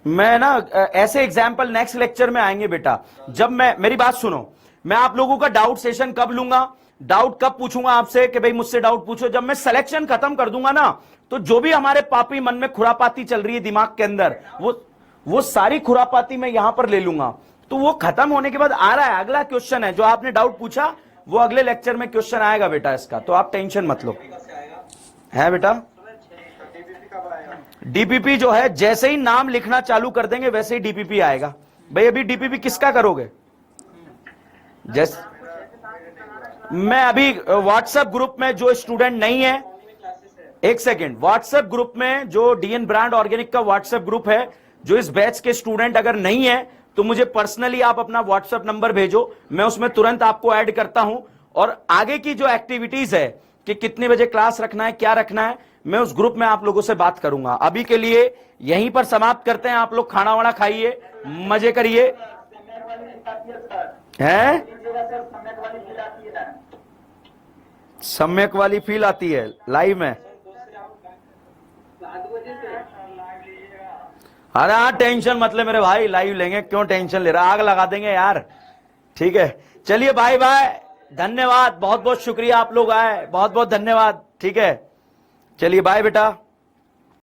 मैं ना ऐसे एग्जाम्पल नेक्स्ट लेक्चर में आएंगे बेटा, जब मेरी बात सुनो, मैं आप लोगों का डाउट सेशन कब लूंगा, डाउट कब पूछूंगा आपसे कि भाई मुझसे डाउट पूछो, जब मैं सिलेक्शन खत्म कर दूंगा ना, तो जो भी हमारे पापी मन में खुरापाती चल रही है दिमाग के अंदर, वो सारी खुरापाती मैं यहां पर ले लूंगा। तो वो खत्म होने के बाद आ रहा है अगला क्वेश्चन है जो आपने डाउट पूछा, वो अगले लेक्चर में क्वेश्चन आएगा बेटा इसका, तो आप टेंशन मत लो। है बेटा डीपीपी जो है जैसे ही नाम लिखना चालू कर देंगे वैसे ही डीपीपी आएगा। भाई अभी डीपीपी किसका करोगे? जैसे मैं अभी व्हाट्सएप ग्रुप में जो स्टूडेंट नहीं है, एक सेकेंड, व्हाट्सएप ग्रुप में जो डीएन ब्रांड ऑर्गेनिक का व्हाट्सएप ग्रुप है, जो इस बैच के स्टूडेंट अगर नहीं है तो मुझे पर्सनली आप अपना व्हाट्सएप नंबर भेजो, मैं उसमें तुरंत आपको ऐड करता हूं। और आगे की जो एक्टिविटीज है कि कितने बजे क्लास रखना है, क्या रखना है, मैं उस ग्रुप में आप लोगों से बात करूंगा। अभी के लिए यहीं पर समाप्त करते हैं, आप लोग खाना वाना खाइए, मजे करिए। हैं? सम्यक वाली फील आती है लाइव में? अरे हाँ टेंशन मत ले मेरे भाई, लाइव लेंगे, क्यों टेंशन ले रहा, आग लगा देंगे यार। ठीक है चलिए बाय बाय, धन्यवाद, बहुत बहुत शुक्रिया आप लोग आए, बहुत बहुत धन्यवाद। ठीक है चलिए बाय बेटा।